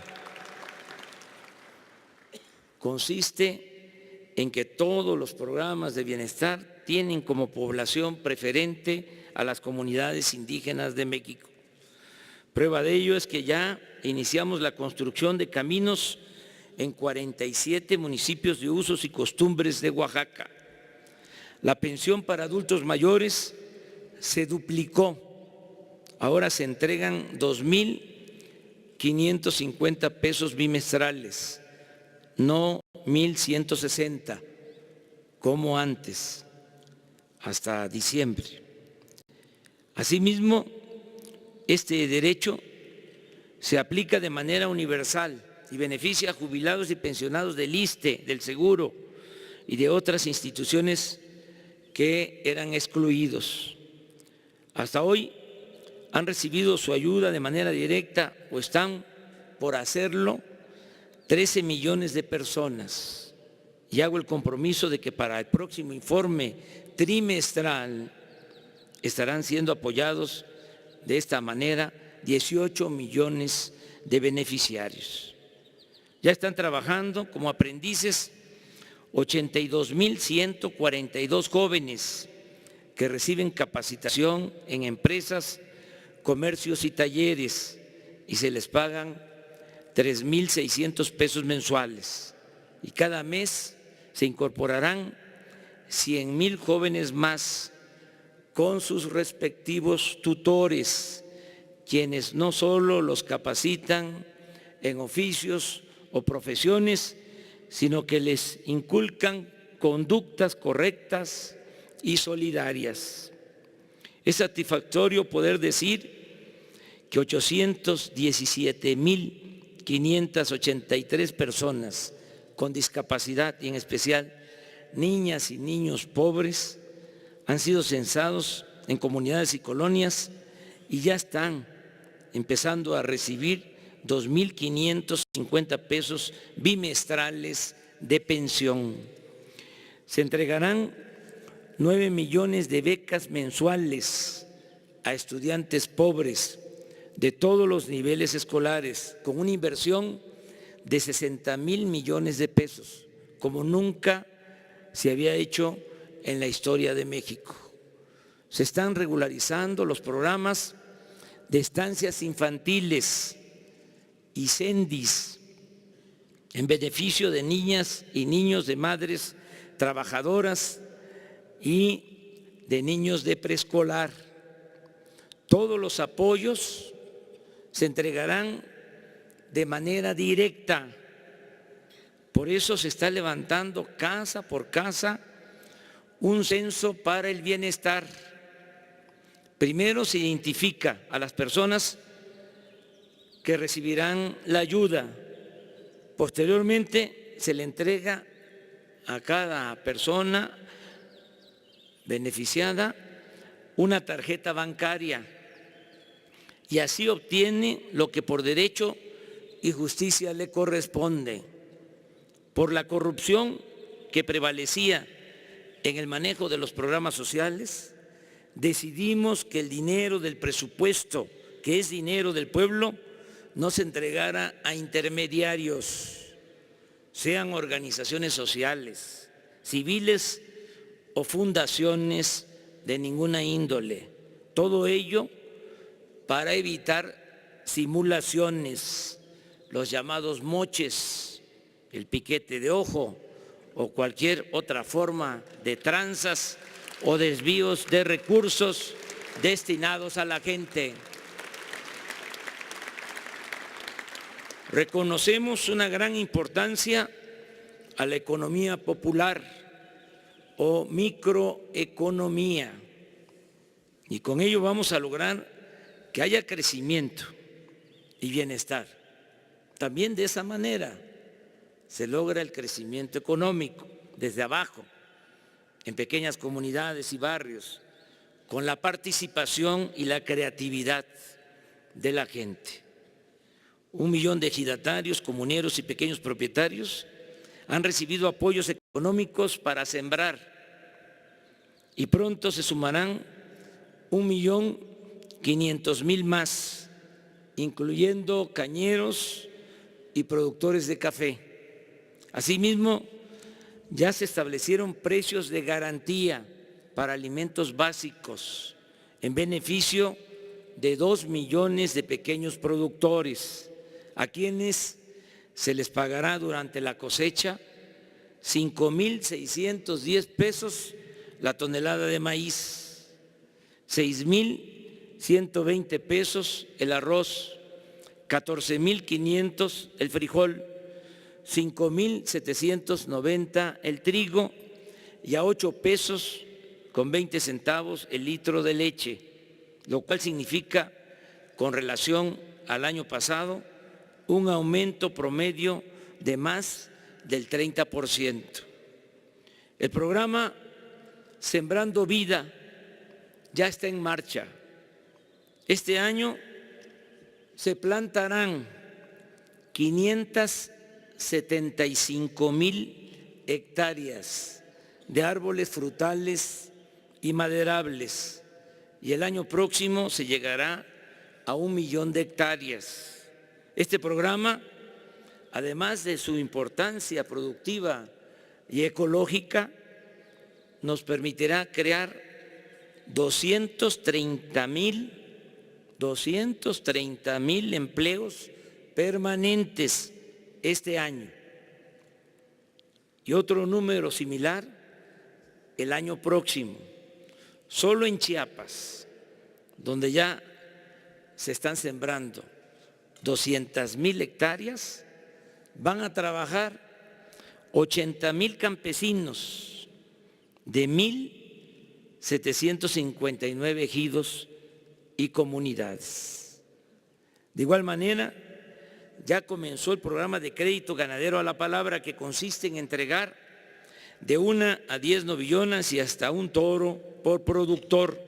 Consiste en que todos los programas de bienestar tienen como población preferente a las comunidades indígenas de México. Prueba de ello es que ya iniciamos la construcción de caminos en 47 municipios de usos y costumbres de Oaxaca. La pensión para adultos mayores se duplicó. Ahora se entregan 2,550 pesos bimestrales, no 1,160 como antes, hasta diciembre. Asimismo, este derecho se aplica de manera universal y beneficia a jubilados y pensionados del ISSSTE, del Seguro y de otras instituciones que eran excluidos. Hasta hoy han recibido su ayuda de manera directa o están por hacerlo 13 millones de personas, y hago el compromiso de que para el próximo informe trimestral estarán siendo apoyados de esta manera 18 millones de beneficiarios. Ya están trabajando como aprendices 82.142 jóvenes que reciben capacitación en empresas, comercios y talleres y se les pagan 3.600 pesos mensuales. Y cada mes se incorporarán 100.000 jóvenes más con sus respectivos tutores, quienes no solo los capacitan en oficios o profesiones, sino que les inculcan conductas correctas y solidarias. Es satisfactorio poder decir que 817.583 personas con discapacidad y en especial niñas y niños pobres han sido censados en comunidades y colonias y ya están empezando a recibir 2.550 pesos bimestrales de pensión. Se entregarán 9 millones de becas mensuales a estudiantes pobres de todos los niveles escolares, con una inversión de 60.000 millones de pesos, como nunca se había hecho en la historia de México. Se están regularizando los programas de estancias infantiles y CENDIS en beneficio de niñas y niños de madres trabajadoras y de niños de preescolar. Todos los apoyos se entregarán de manera directa. Por eso se está levantando casa por casa un censo para el bienestar. Primero se identifica a las personas que recibirán la ayuda. Posteriormente se le entrega a cada persona beneficiada una tarjeta bancaria y así obtiene lo que por derecho y justicia le corresponde. Por la corrupción que prevalecía en el manejo de los programas sociales, decidimos que el dinero del presupuesto, que es dinero del pueblo, no se entregara a intermediarios, sean organizaciones sociales, civiles o fundaciones de ninguna índole. Todo ello para evitar simulaciones, los llamados moches, el piquete de ojo o cualquier otra forma de tranzas o desvíos de recursos destinados a la gente. Reconocemos una gran importancia a la economía popular o microeconomía y con ello vamos a lograr que haya crecimiento y bienestar. También de esa manera se logra el crecimiento económico desde abajo, en pequeñas comunidades y barrios, con la participación y la creatividad de la gente. 1 millón de ejidatarios, comuneros y pequeños propietarios han recibido apoyos económicos para sembrar y pronto se sumarán 1.500.000 más, incluyendo cañeros y productores de café. Asimismo, ya se establecieron precios de garantía para alimentos básicos en beneficio de 2 millones de pequeños productores, a quienes se les pagará durante la cosecha 5.610 pesos la tonelada de maíz, 6.120 pesos el arroz, 14.500 el frijol, 5.790 el trigo y a 8 pesos con 20 centavos el litro de leche, lo cual significa, con relación al año pasado, un aumento promedio de más del 30%. El programa Sembrando Vida ya está en marcha. Este año se plantarán 575.000 hectáreas de árboles frutales y maderables, y el año próximo se llegará a 1 millón de hectáreas. Este programa, además de su importancia productiva y ecológica, nos permitirá crear 230,000 empleos permanentes este año y otro número similar el año próximo. Solo en Chiapas, donde ya se están sembrando 200,000 hectáreas, van a trabajar 80,000 campesinos de 1,759 ejidos y comunidades. De igual manera, ya comenzó el programa de crédito ganadero a la palabra, que consiste en entregar de 1 a 10 novillonas y hasta un toro por productor,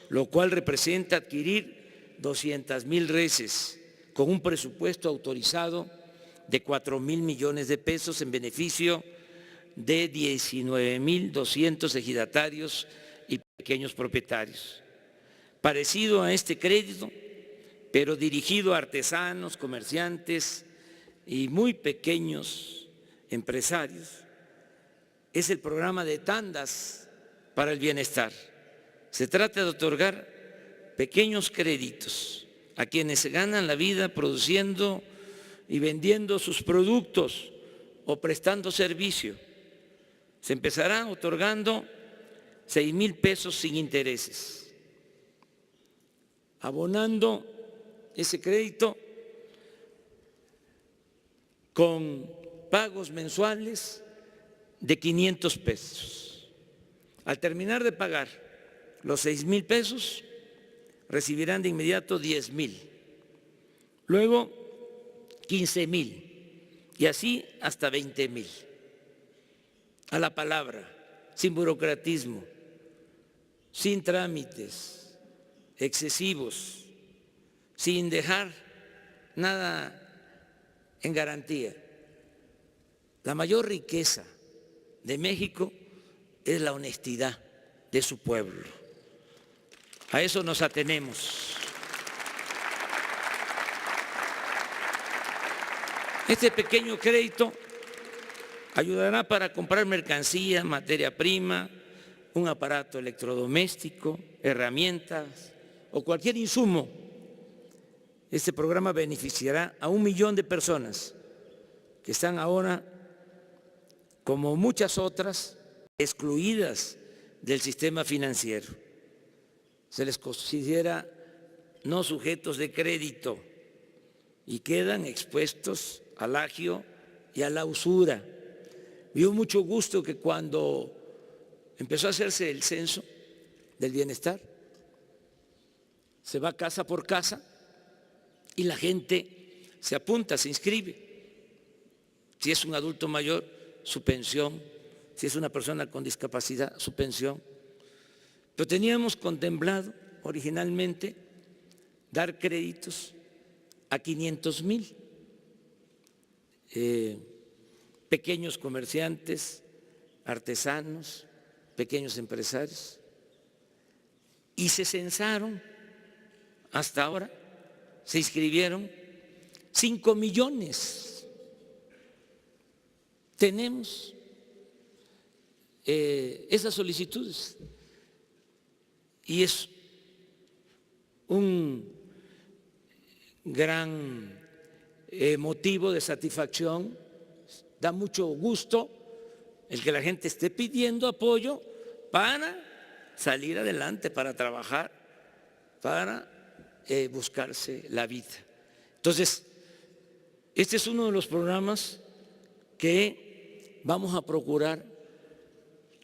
lo cual representa adquirir 200,000 reses con un presupuesto autorizado de 4,000 millones de pesos en beneficio de 19,200 ejidatarios y pequeños propietarios. Parecido a este crédito, pero dirigido a artesanos, comerciantes y muy pequeños empresarios, es el programa de tandas para el bienestar. Se trata de otorgar pequeños créditos a quienes se ganan la vida produciendo y vendiendo sus productos o prestando servicio. Se empezará otorgando 6,000 pesos sin intereses, abonando ese crédito con pagos mensuales de 500 pesos. Al terminar de pagar los 6,000 pesos, recibirán de inmediato 10,000, luego 15,000 y así hasta 20,000. A la palabra, sin burocratismo, sin trámites excesivos, sin dejar nada en garantía. La mayor riqueza de México es la honestidad de su pueblo. A eso nos atenemos. Este pequeño crédito ayudará para comprar mercancía, materia prima, un aparato electrodoméstico, herramientas o cualquier insumo. Este programa beneficiará a 1 millón de personas que están ahora, como muchas otras, excluidas del sistema financiero. Se les considera no sujetos de crédito y quedan expuestos al agio y a la usura. Me dio mucho gusto que cuando empezó a hacerse el censo del bienestar, se va casa por casa y la gente se apunta, se inscribe. Si es un adulto mayor, su pensión; si es una persona con discapacidad, su pensión. Pero teníamos contemplado originalmente dar créditos a 500,000 pequeños comerciantes, artesanos, pequeños empresarios, y se censaron hasta ahora, se inscribieron 5 millones. Tenemos esas solicitudes y es un gran motivo de satisfacción. Da mucho gusto el que la gente esté pidiendo apoyo para salir adelante, para trabajar, para buscarse la vida. Entonces, este es uno de los programas que vamos a procurar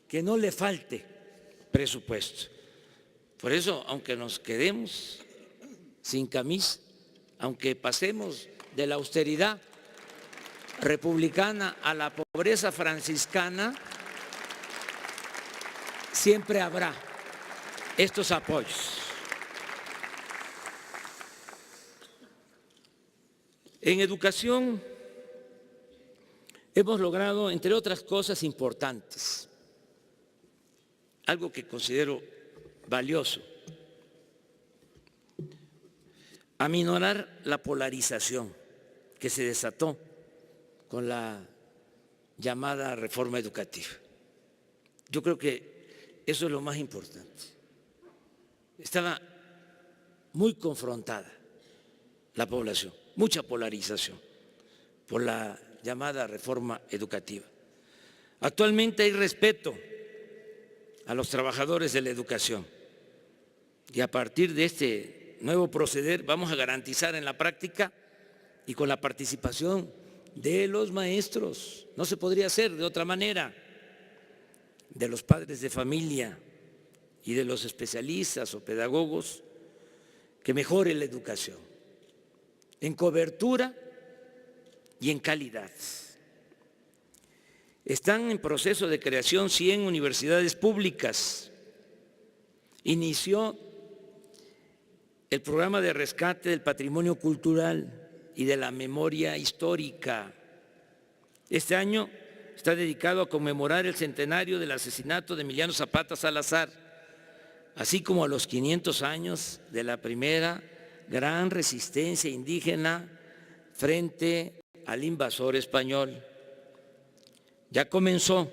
que no le falte presupuesto. Por eso, aunque nos quedemos sin camisa, aunque pasemos de la austeridad republicana a la pobreza franciscana, siempre habrá estos apoyos. En educación hemos logrado, entre otras cosas importantes, algo que considero valioso: aminorar la polarización que se desató con la llamada reforma educativa. Yo creo que eso es lo más importante. Estaba muy confrontada la población, mucha polarización por la llamada reforma educativa. Actualmente hay respeto a los trabajadores de la educación y a partir de este nuevo proceder vamos a garantizar en la práctica y con la participación de los maestros, no se podría hacer de otra manera, de los padres de familia y de los especialistas o pedagogos, que mejore la educación en cobertura y en calidad. Están en proceso de creación 100 universidades públicas. Inició el programa de rescate del patrimonio cultural y de la memoria histórica. Este año está dedicado a conmemorar el centenario del asesinato de Emiliano Zapata Salazar, así como a los 500 años de la primera gran resistencia indígena frente al invasor español. Ya comenzó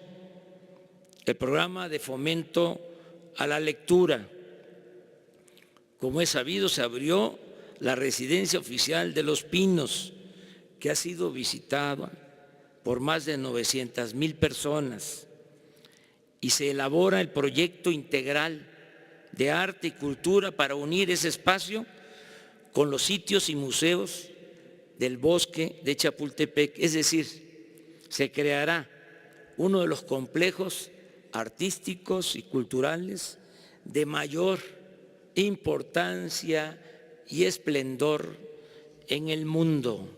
el programa de fomento a la lectura. Como es sabido, se abrió la residencia oficial de Los Pinos, que ha sido visitada por más de 900,000 personas, y se elabora el proyecto integral de arte y cultura para unir ese espacio con los sitios y museos del bosque de Chapultepec. Es decir, se creará uno de los complejos artísticos y culturales de mayor importancia y esplendor en el mundo.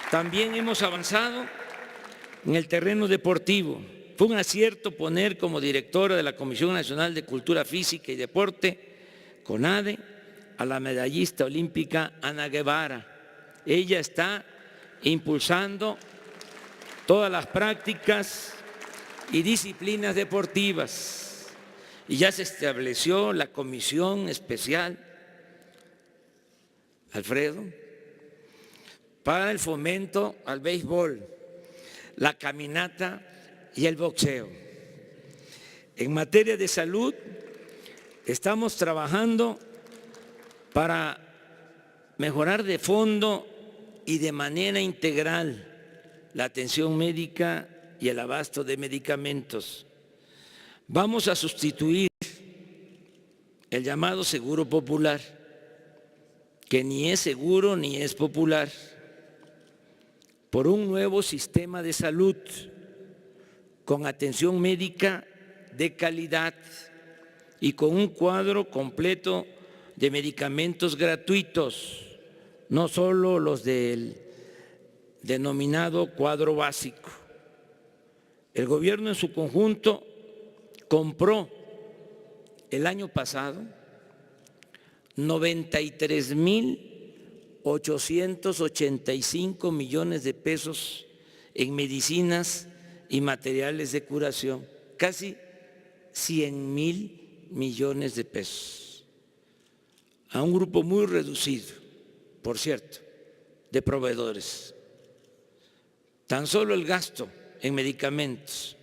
También hemos avanzado en el terreno deportivo. Fue un acierto poner como directora de la Comisión Nacional de Cultura Física y Deporte, CONADE, a la medallista olímpica Ana Guevara. Ella está impulsando todas las prácticas y disciplinas deportivas y ya se estableció la comisión especial, Alfredo, para el fomento al béisbol, la caminata y el boxeo. En materia de salud, estamos trabajando para mejorar de fondo y de manera integral la atención médica y el abasto de medicamentos. Vamos a sustituir el llamado seguro popular, que ni es seguro ni es popular, por un nuevo sistema de salud con atención médica de calidad y con un cuadro completo de medicamentos gratuitos, no solo los del denominado cuadro básico. El gobierno en su conjunto compró el año pasado 93,885 millones de pesos en medicinas y materiales de curación, casi 100,000 millones de pesos, a un grupo muy reducido, por cierto, de proveedores. Tan solo el gasto en medicamentos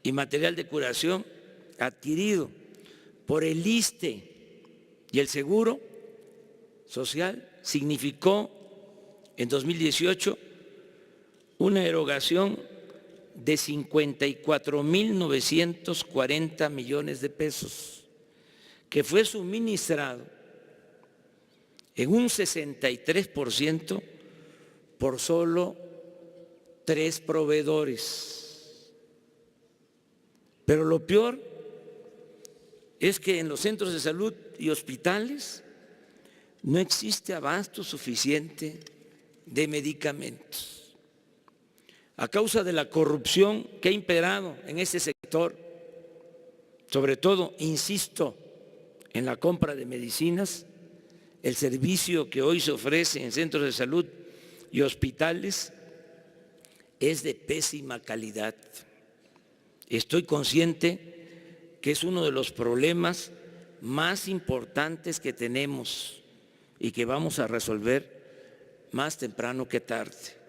y material de curación adquirido por el ISSSTE y el Seguro Social significó en 2018 una erogación de 54,940 millones de pesos, que fue suministrado en un 63% por solo 3 proveedores. Pero lo peor es que en los centros de salud y hospitales no existe abasto suficiente de medicamentos. A causa de la corrupción que ha imperado en este sector, sobre todo, insisto, en la compra de medicinas, el servicio que hoy se ofrece en centros de salud y hospitales es de pésima calidad. Estoy consciente que es uno de los problemas más importantes que tenemos y que vamos a resolver más temprano que tarde.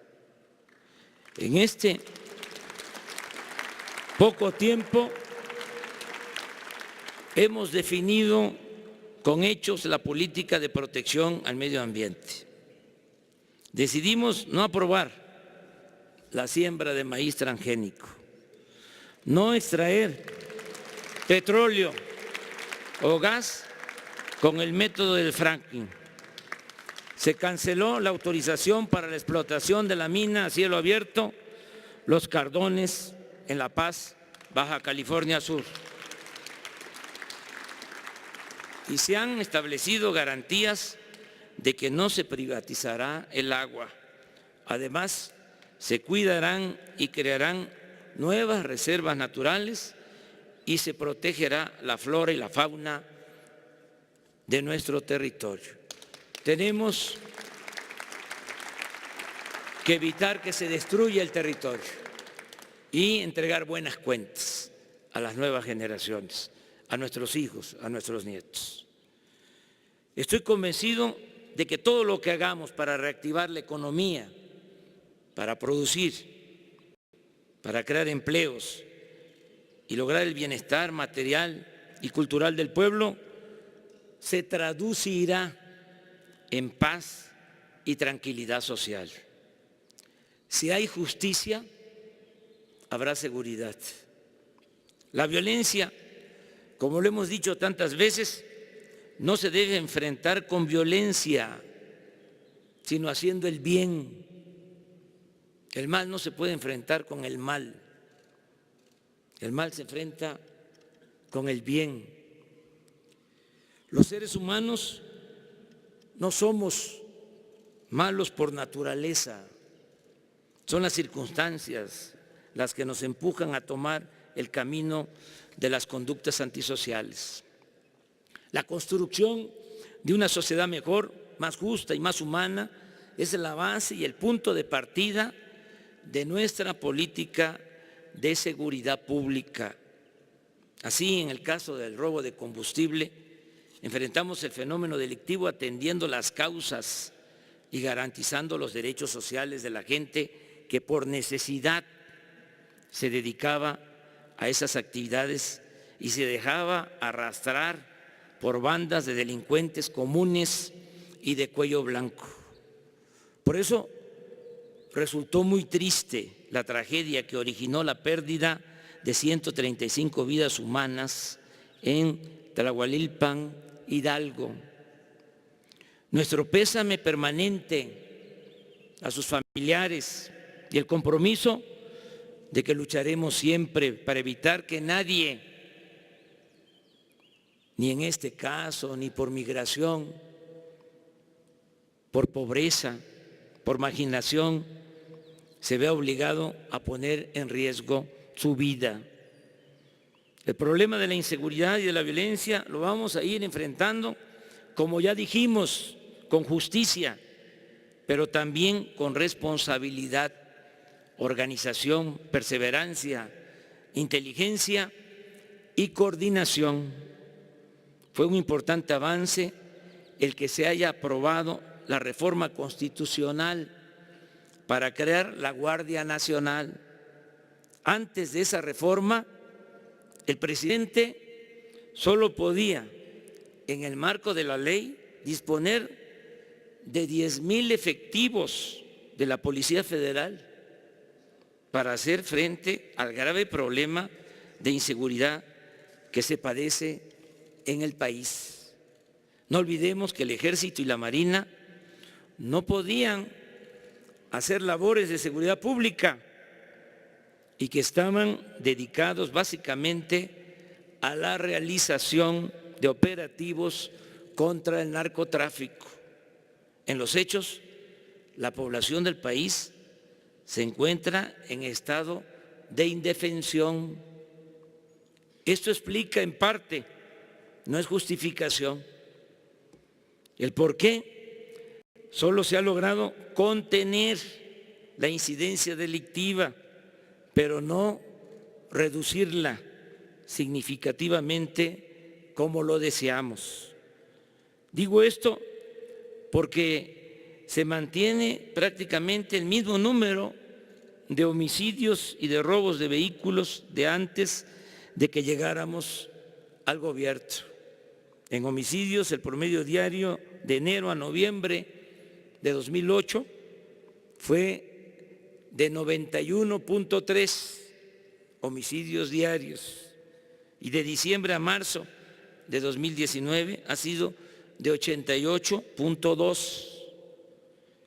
En este poco tiempo hemos definido con hechos la política de protección al medio ambiente. Decidimos no aprobar la siembra de maíz transgénico, no extraer petróleo o gas con el método del fracking. Se canceló la autorización para la explotación de la mina a cielo abierto Los Cardones en La Paz, Baja California Sur. Y se han establecido garantías de que no se privatizará el agua. Además, se cuidarán y crearán nuevas reservas naturales y se protegerá la flora y la fauna de nuestro territorio. Tenemos que evitar que se destruya el territorio y entregar buenas cuentas a las nuevas generaciones, a nuestros hijos, a nuestros nietos. Estoy convencido de que todo lo que hagamos para reactivar la economía, para producir, para crear empleos y lograr el bienestar material y cultural del pueblo, se traducirá en paz y tranquilidad social. Si hay justicia, habrá seguridad. La violencia, como lo hemos dicho tantas veces, no se debe enfrentar con violencia, sino haciendo el bien. El mal no se puede enfrentar con el mal. El mal se enfrenta con el bien. Los seres humanos no somos malos por naturaleza. Son las circunstancias las que nos empujan a tomar el camino de las conductas antisociales. La construcción de una sociedad mejor, más justa y más humana es la base y el punto de partida de nuestra política de seguridad pública. Así, en el caso del robo de combustible, enfrentamos el fenómeno delictivo atendiendo las causas y garantizando los derechos sociales de la gente que por necesidad se dedicaba a esas actividades y se dejaba arrastrar por bandas de delincuentes comunes y de cuello blanco. Por eso resultó muy triste la tragedia que originó la pérdida de 135 vidas humanas en Tlahualilpan, Hidalgo. Nuestro pésame permanente a sus familiares y el compromiso de que lucharemos siempre para evitar que nadie, ni en este caso, ni por migración, por pobreza, por marginación, se vea obligado a poner en riesgo su vida. El problema de la inseguridad y de la violencia lo vamos a ir enfrentando, como ya dijimos, con justicia, pero también con responsabilidad, organización, perseverancia, inteligencia y coordinación. Fue un importante avance el que se haya aprobado la reforma constitucional para crear la Guardia Nacional. Antes de esa reforma, el presidente solo podía, en el marco de la ley, disponer de 10,000 efectivos de la Policía Federal para hacer frente al grave problema de inseguridad que se padece en el país. No olvidemos que el Ejército y la Marina no podían hacer labores de seguridad pública y que estaban dedicados básicamente a la realización de operativos contra el narcotráfico. En los hechos, la población del país se encuentra en estado de indefensión. Esto explica en parte, no es justificación, ¿El por qué? Solo se ha logrado contener la incidencia delictiva, pero no reducirla significativamente como lo deseamos. Digo esto porque se mantiene prácticamente el mismo número de homicidios y de robos de vehículos de antes de que llegáramos al gobierno. En homicidios, el promedio diario de enero a noviembre de 2008 fue de 91.3 homicidios diarios y de diciembre a marzo de 2019 ha sido de 88.2.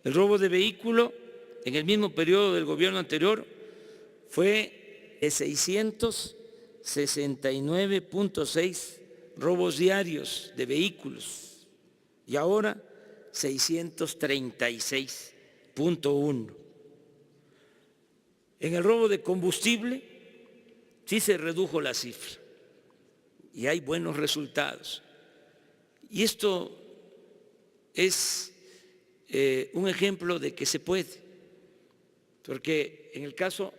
El robo de vehículo en el mismo periodo del gobierno anterior fue de 669.6 robos diarios de vehículos y ahora 636.1. En el robo de combustible sí se redujo la cifra y hay buenos resultados. Y esto es un ejemplo de que se puede, porque en el caso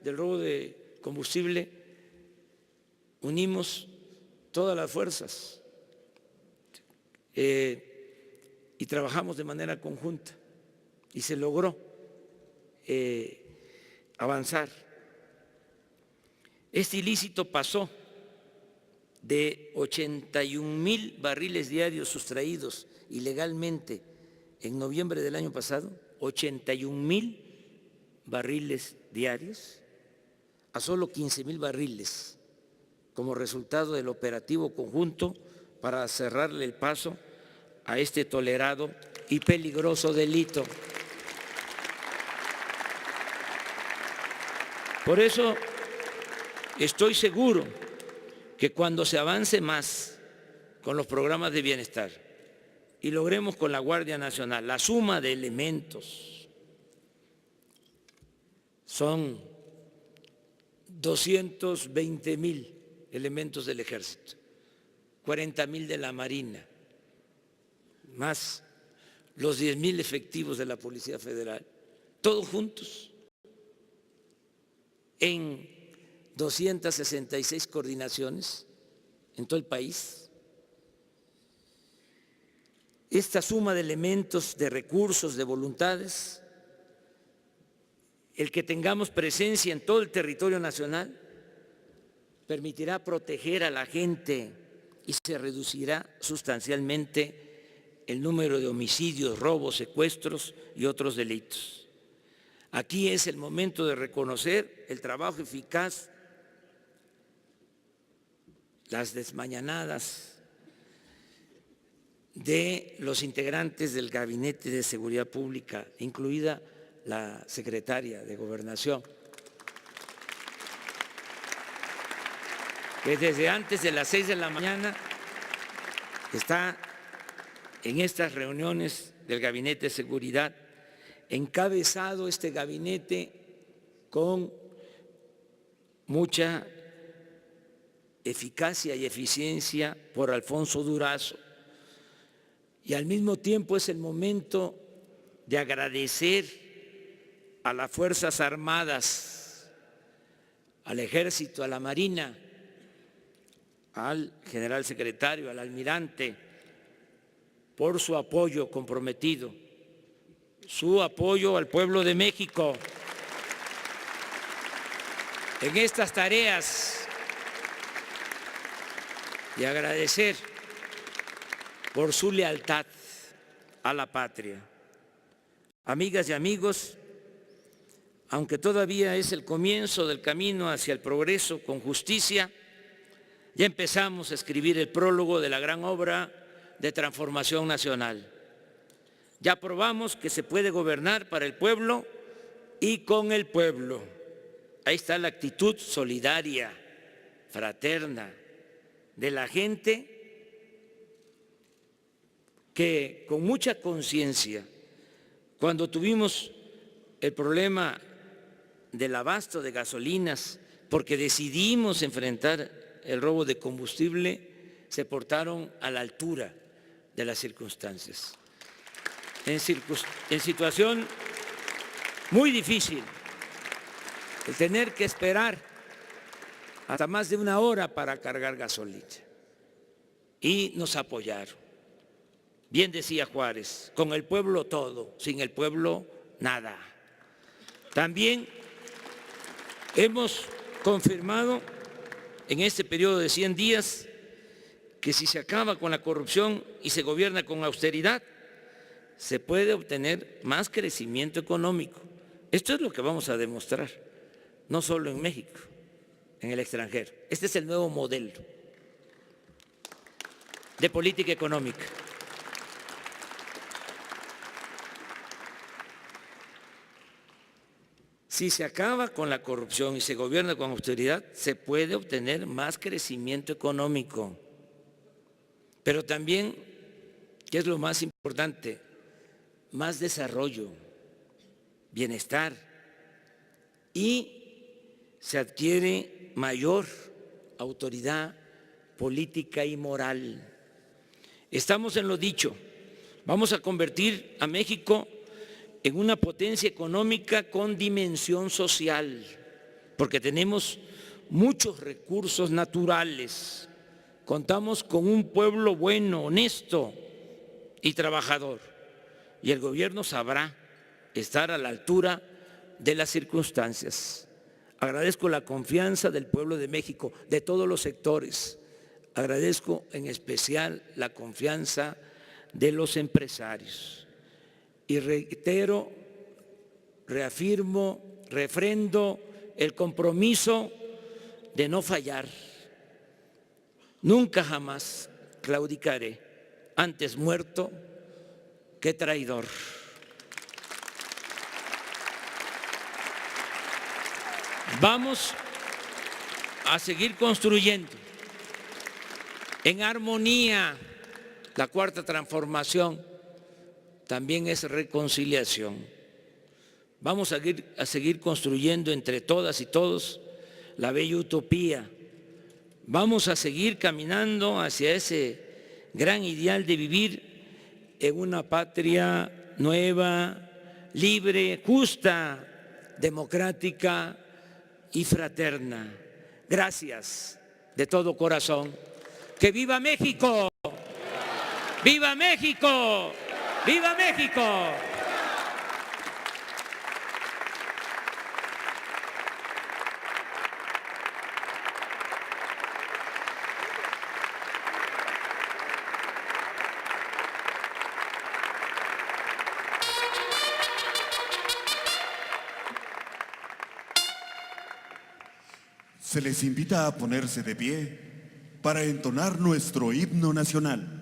del robo de combustible unimos todas las fuerzas y trabajamos de manera conjunta y se logró avanzar. Este ilícito pasó de 81,000 barriles diarios sustraídos ilegalmente en noviembre del año pasado, 81,000 barriles diarios, a solo 15,000 barriles como resultado del operativo conjunto para cerrarle el paso a este tolerado y peligroso delito. Por eso estoy seguro que cuando se avance más con los programas de bienestar y logremos con la Guardia Nacional la suma de elementos, son 220,000 elementos del Ejército, 40,000 de la Marina, más los 10,000 efectivos de la Policía Federal, todos juntos, en 266 coordinaciones en todo el país. Esta suma de elementos, de recursos, de voluntades, el que tengamos presencia en todo el territorio nacional, permitirá proteger a la gente y se reducirá sustancialmente el número de homicidios, robos, secuestros y otros delitos. Aquí es el momento de reconocer el trabajo eficaz, las desmañanadas de los integrantes del Gabinete de Seguridad Pública, incluida la secretaria de Gobernación, que desde antes de las 6 de la mañana está en estas reuniones del Gabinete de Seguridad, encabezado este gabinete con mucha eficacia y eficiencia por Alfonso Durazo. Y al mismo tiempo es el momento de agradecer a las Fuerzas Armadas, al Ejército, a la Marina, al general secretario, al almirante, por su apoyo comprometido, su apoyo al pueblo de México en estas tareas y agradecer por su lealtad a la patria. Amigas y amigos, aunque todavía es el comienzo del camino hacia el progreso con justicia, ya empezamos a escribir el prólogo de la gran obra de transformación nacional. Ya probamos que se puede gobernar para el pueblo y con el pueblo. Ahí está la actitud solidaria, fraterna de la gente que con mucha conciencia, cuando tuvimos el problema del abasto de gasolinas, porque decidimos enfrentar el robo de combustible, se portaron a la altura de las circunstancias. En situación muy difícil, el tener que esperar hasta más de una hora para cargar gasolina. Y nos apoyaron. Bien decía Juárez, con el pueblo todo, sin el pueblo nada. También hemos confirmado en este periodo de 100 días que si se acaba con la corrupción y se gobierna con austeridad, se puede obtener más crecimiento económico. Esto es lo que vamos a demostrar, no solo en México, en el extranjero. Este es el nuevo modelo de política económica. Si se acaba con la corrupción y se gobierna con austeridad, se puede obtener más crecimiento económico. Pero también, ¿qué es lo más importante? Más desarrollo, bienestar, y se adquiere mayor autoridad política y moral. Estamos en lo dicho, vamos a convertir a México en una potencia económica con dimensión social, porque tenemos muchos recursos naturales, contamos con un pueblo bueno, honesto y trabajador, y el gobierno sabrá estar a la altura de las circunstancias. Agradezco la confianza del pueblo de México, de todos los sectores. Agradezco en especial la confianza de los empresarios. Y reitero, reafirmo, refrendo el compromiso de no fallar. Nunca jamás claudicaré, antes muerto que traidor. Vamos a seguir construyendo en armonía. La cuarta transformación también es reconciliación. Vamos a seguir construyendo entre todas y todos la bella utopía. Vamos a seguir caminando hacia ese gran ideal de vivir en una patria nueva, libre, justa, democrática y fraterna. Gracias de todo corazón. ¡Que viva México! ¡Viva México! ¡Viva México! Se les invita a ponerse de pie para entonar nuestro himno nacional.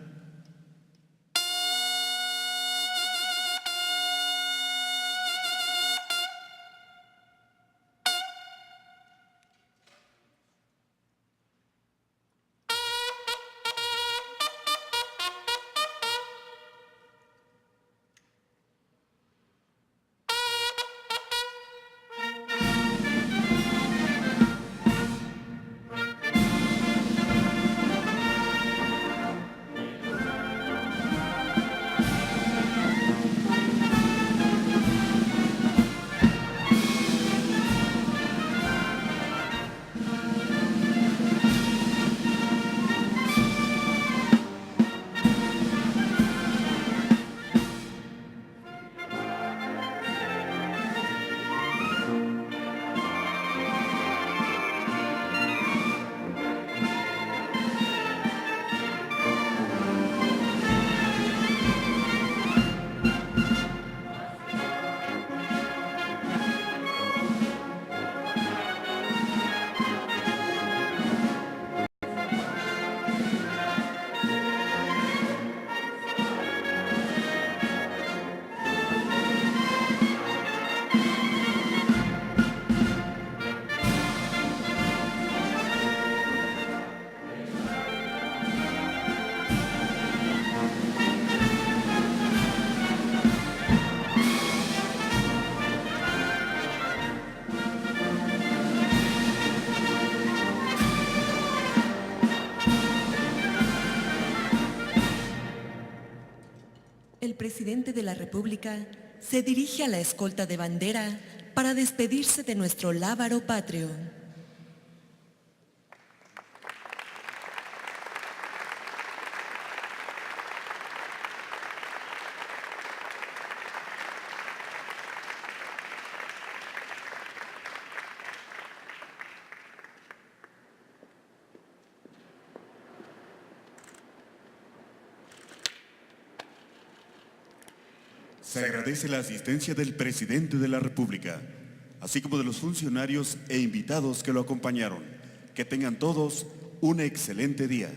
presidente de la República se dirige a la escolta de bandera para despedirse de nuestro lábaro patrio. Se agradece la asistencia del presidente de la República, así como de los funcionarios e invitados que lo acompañaron. Que tengan todos un excelente día.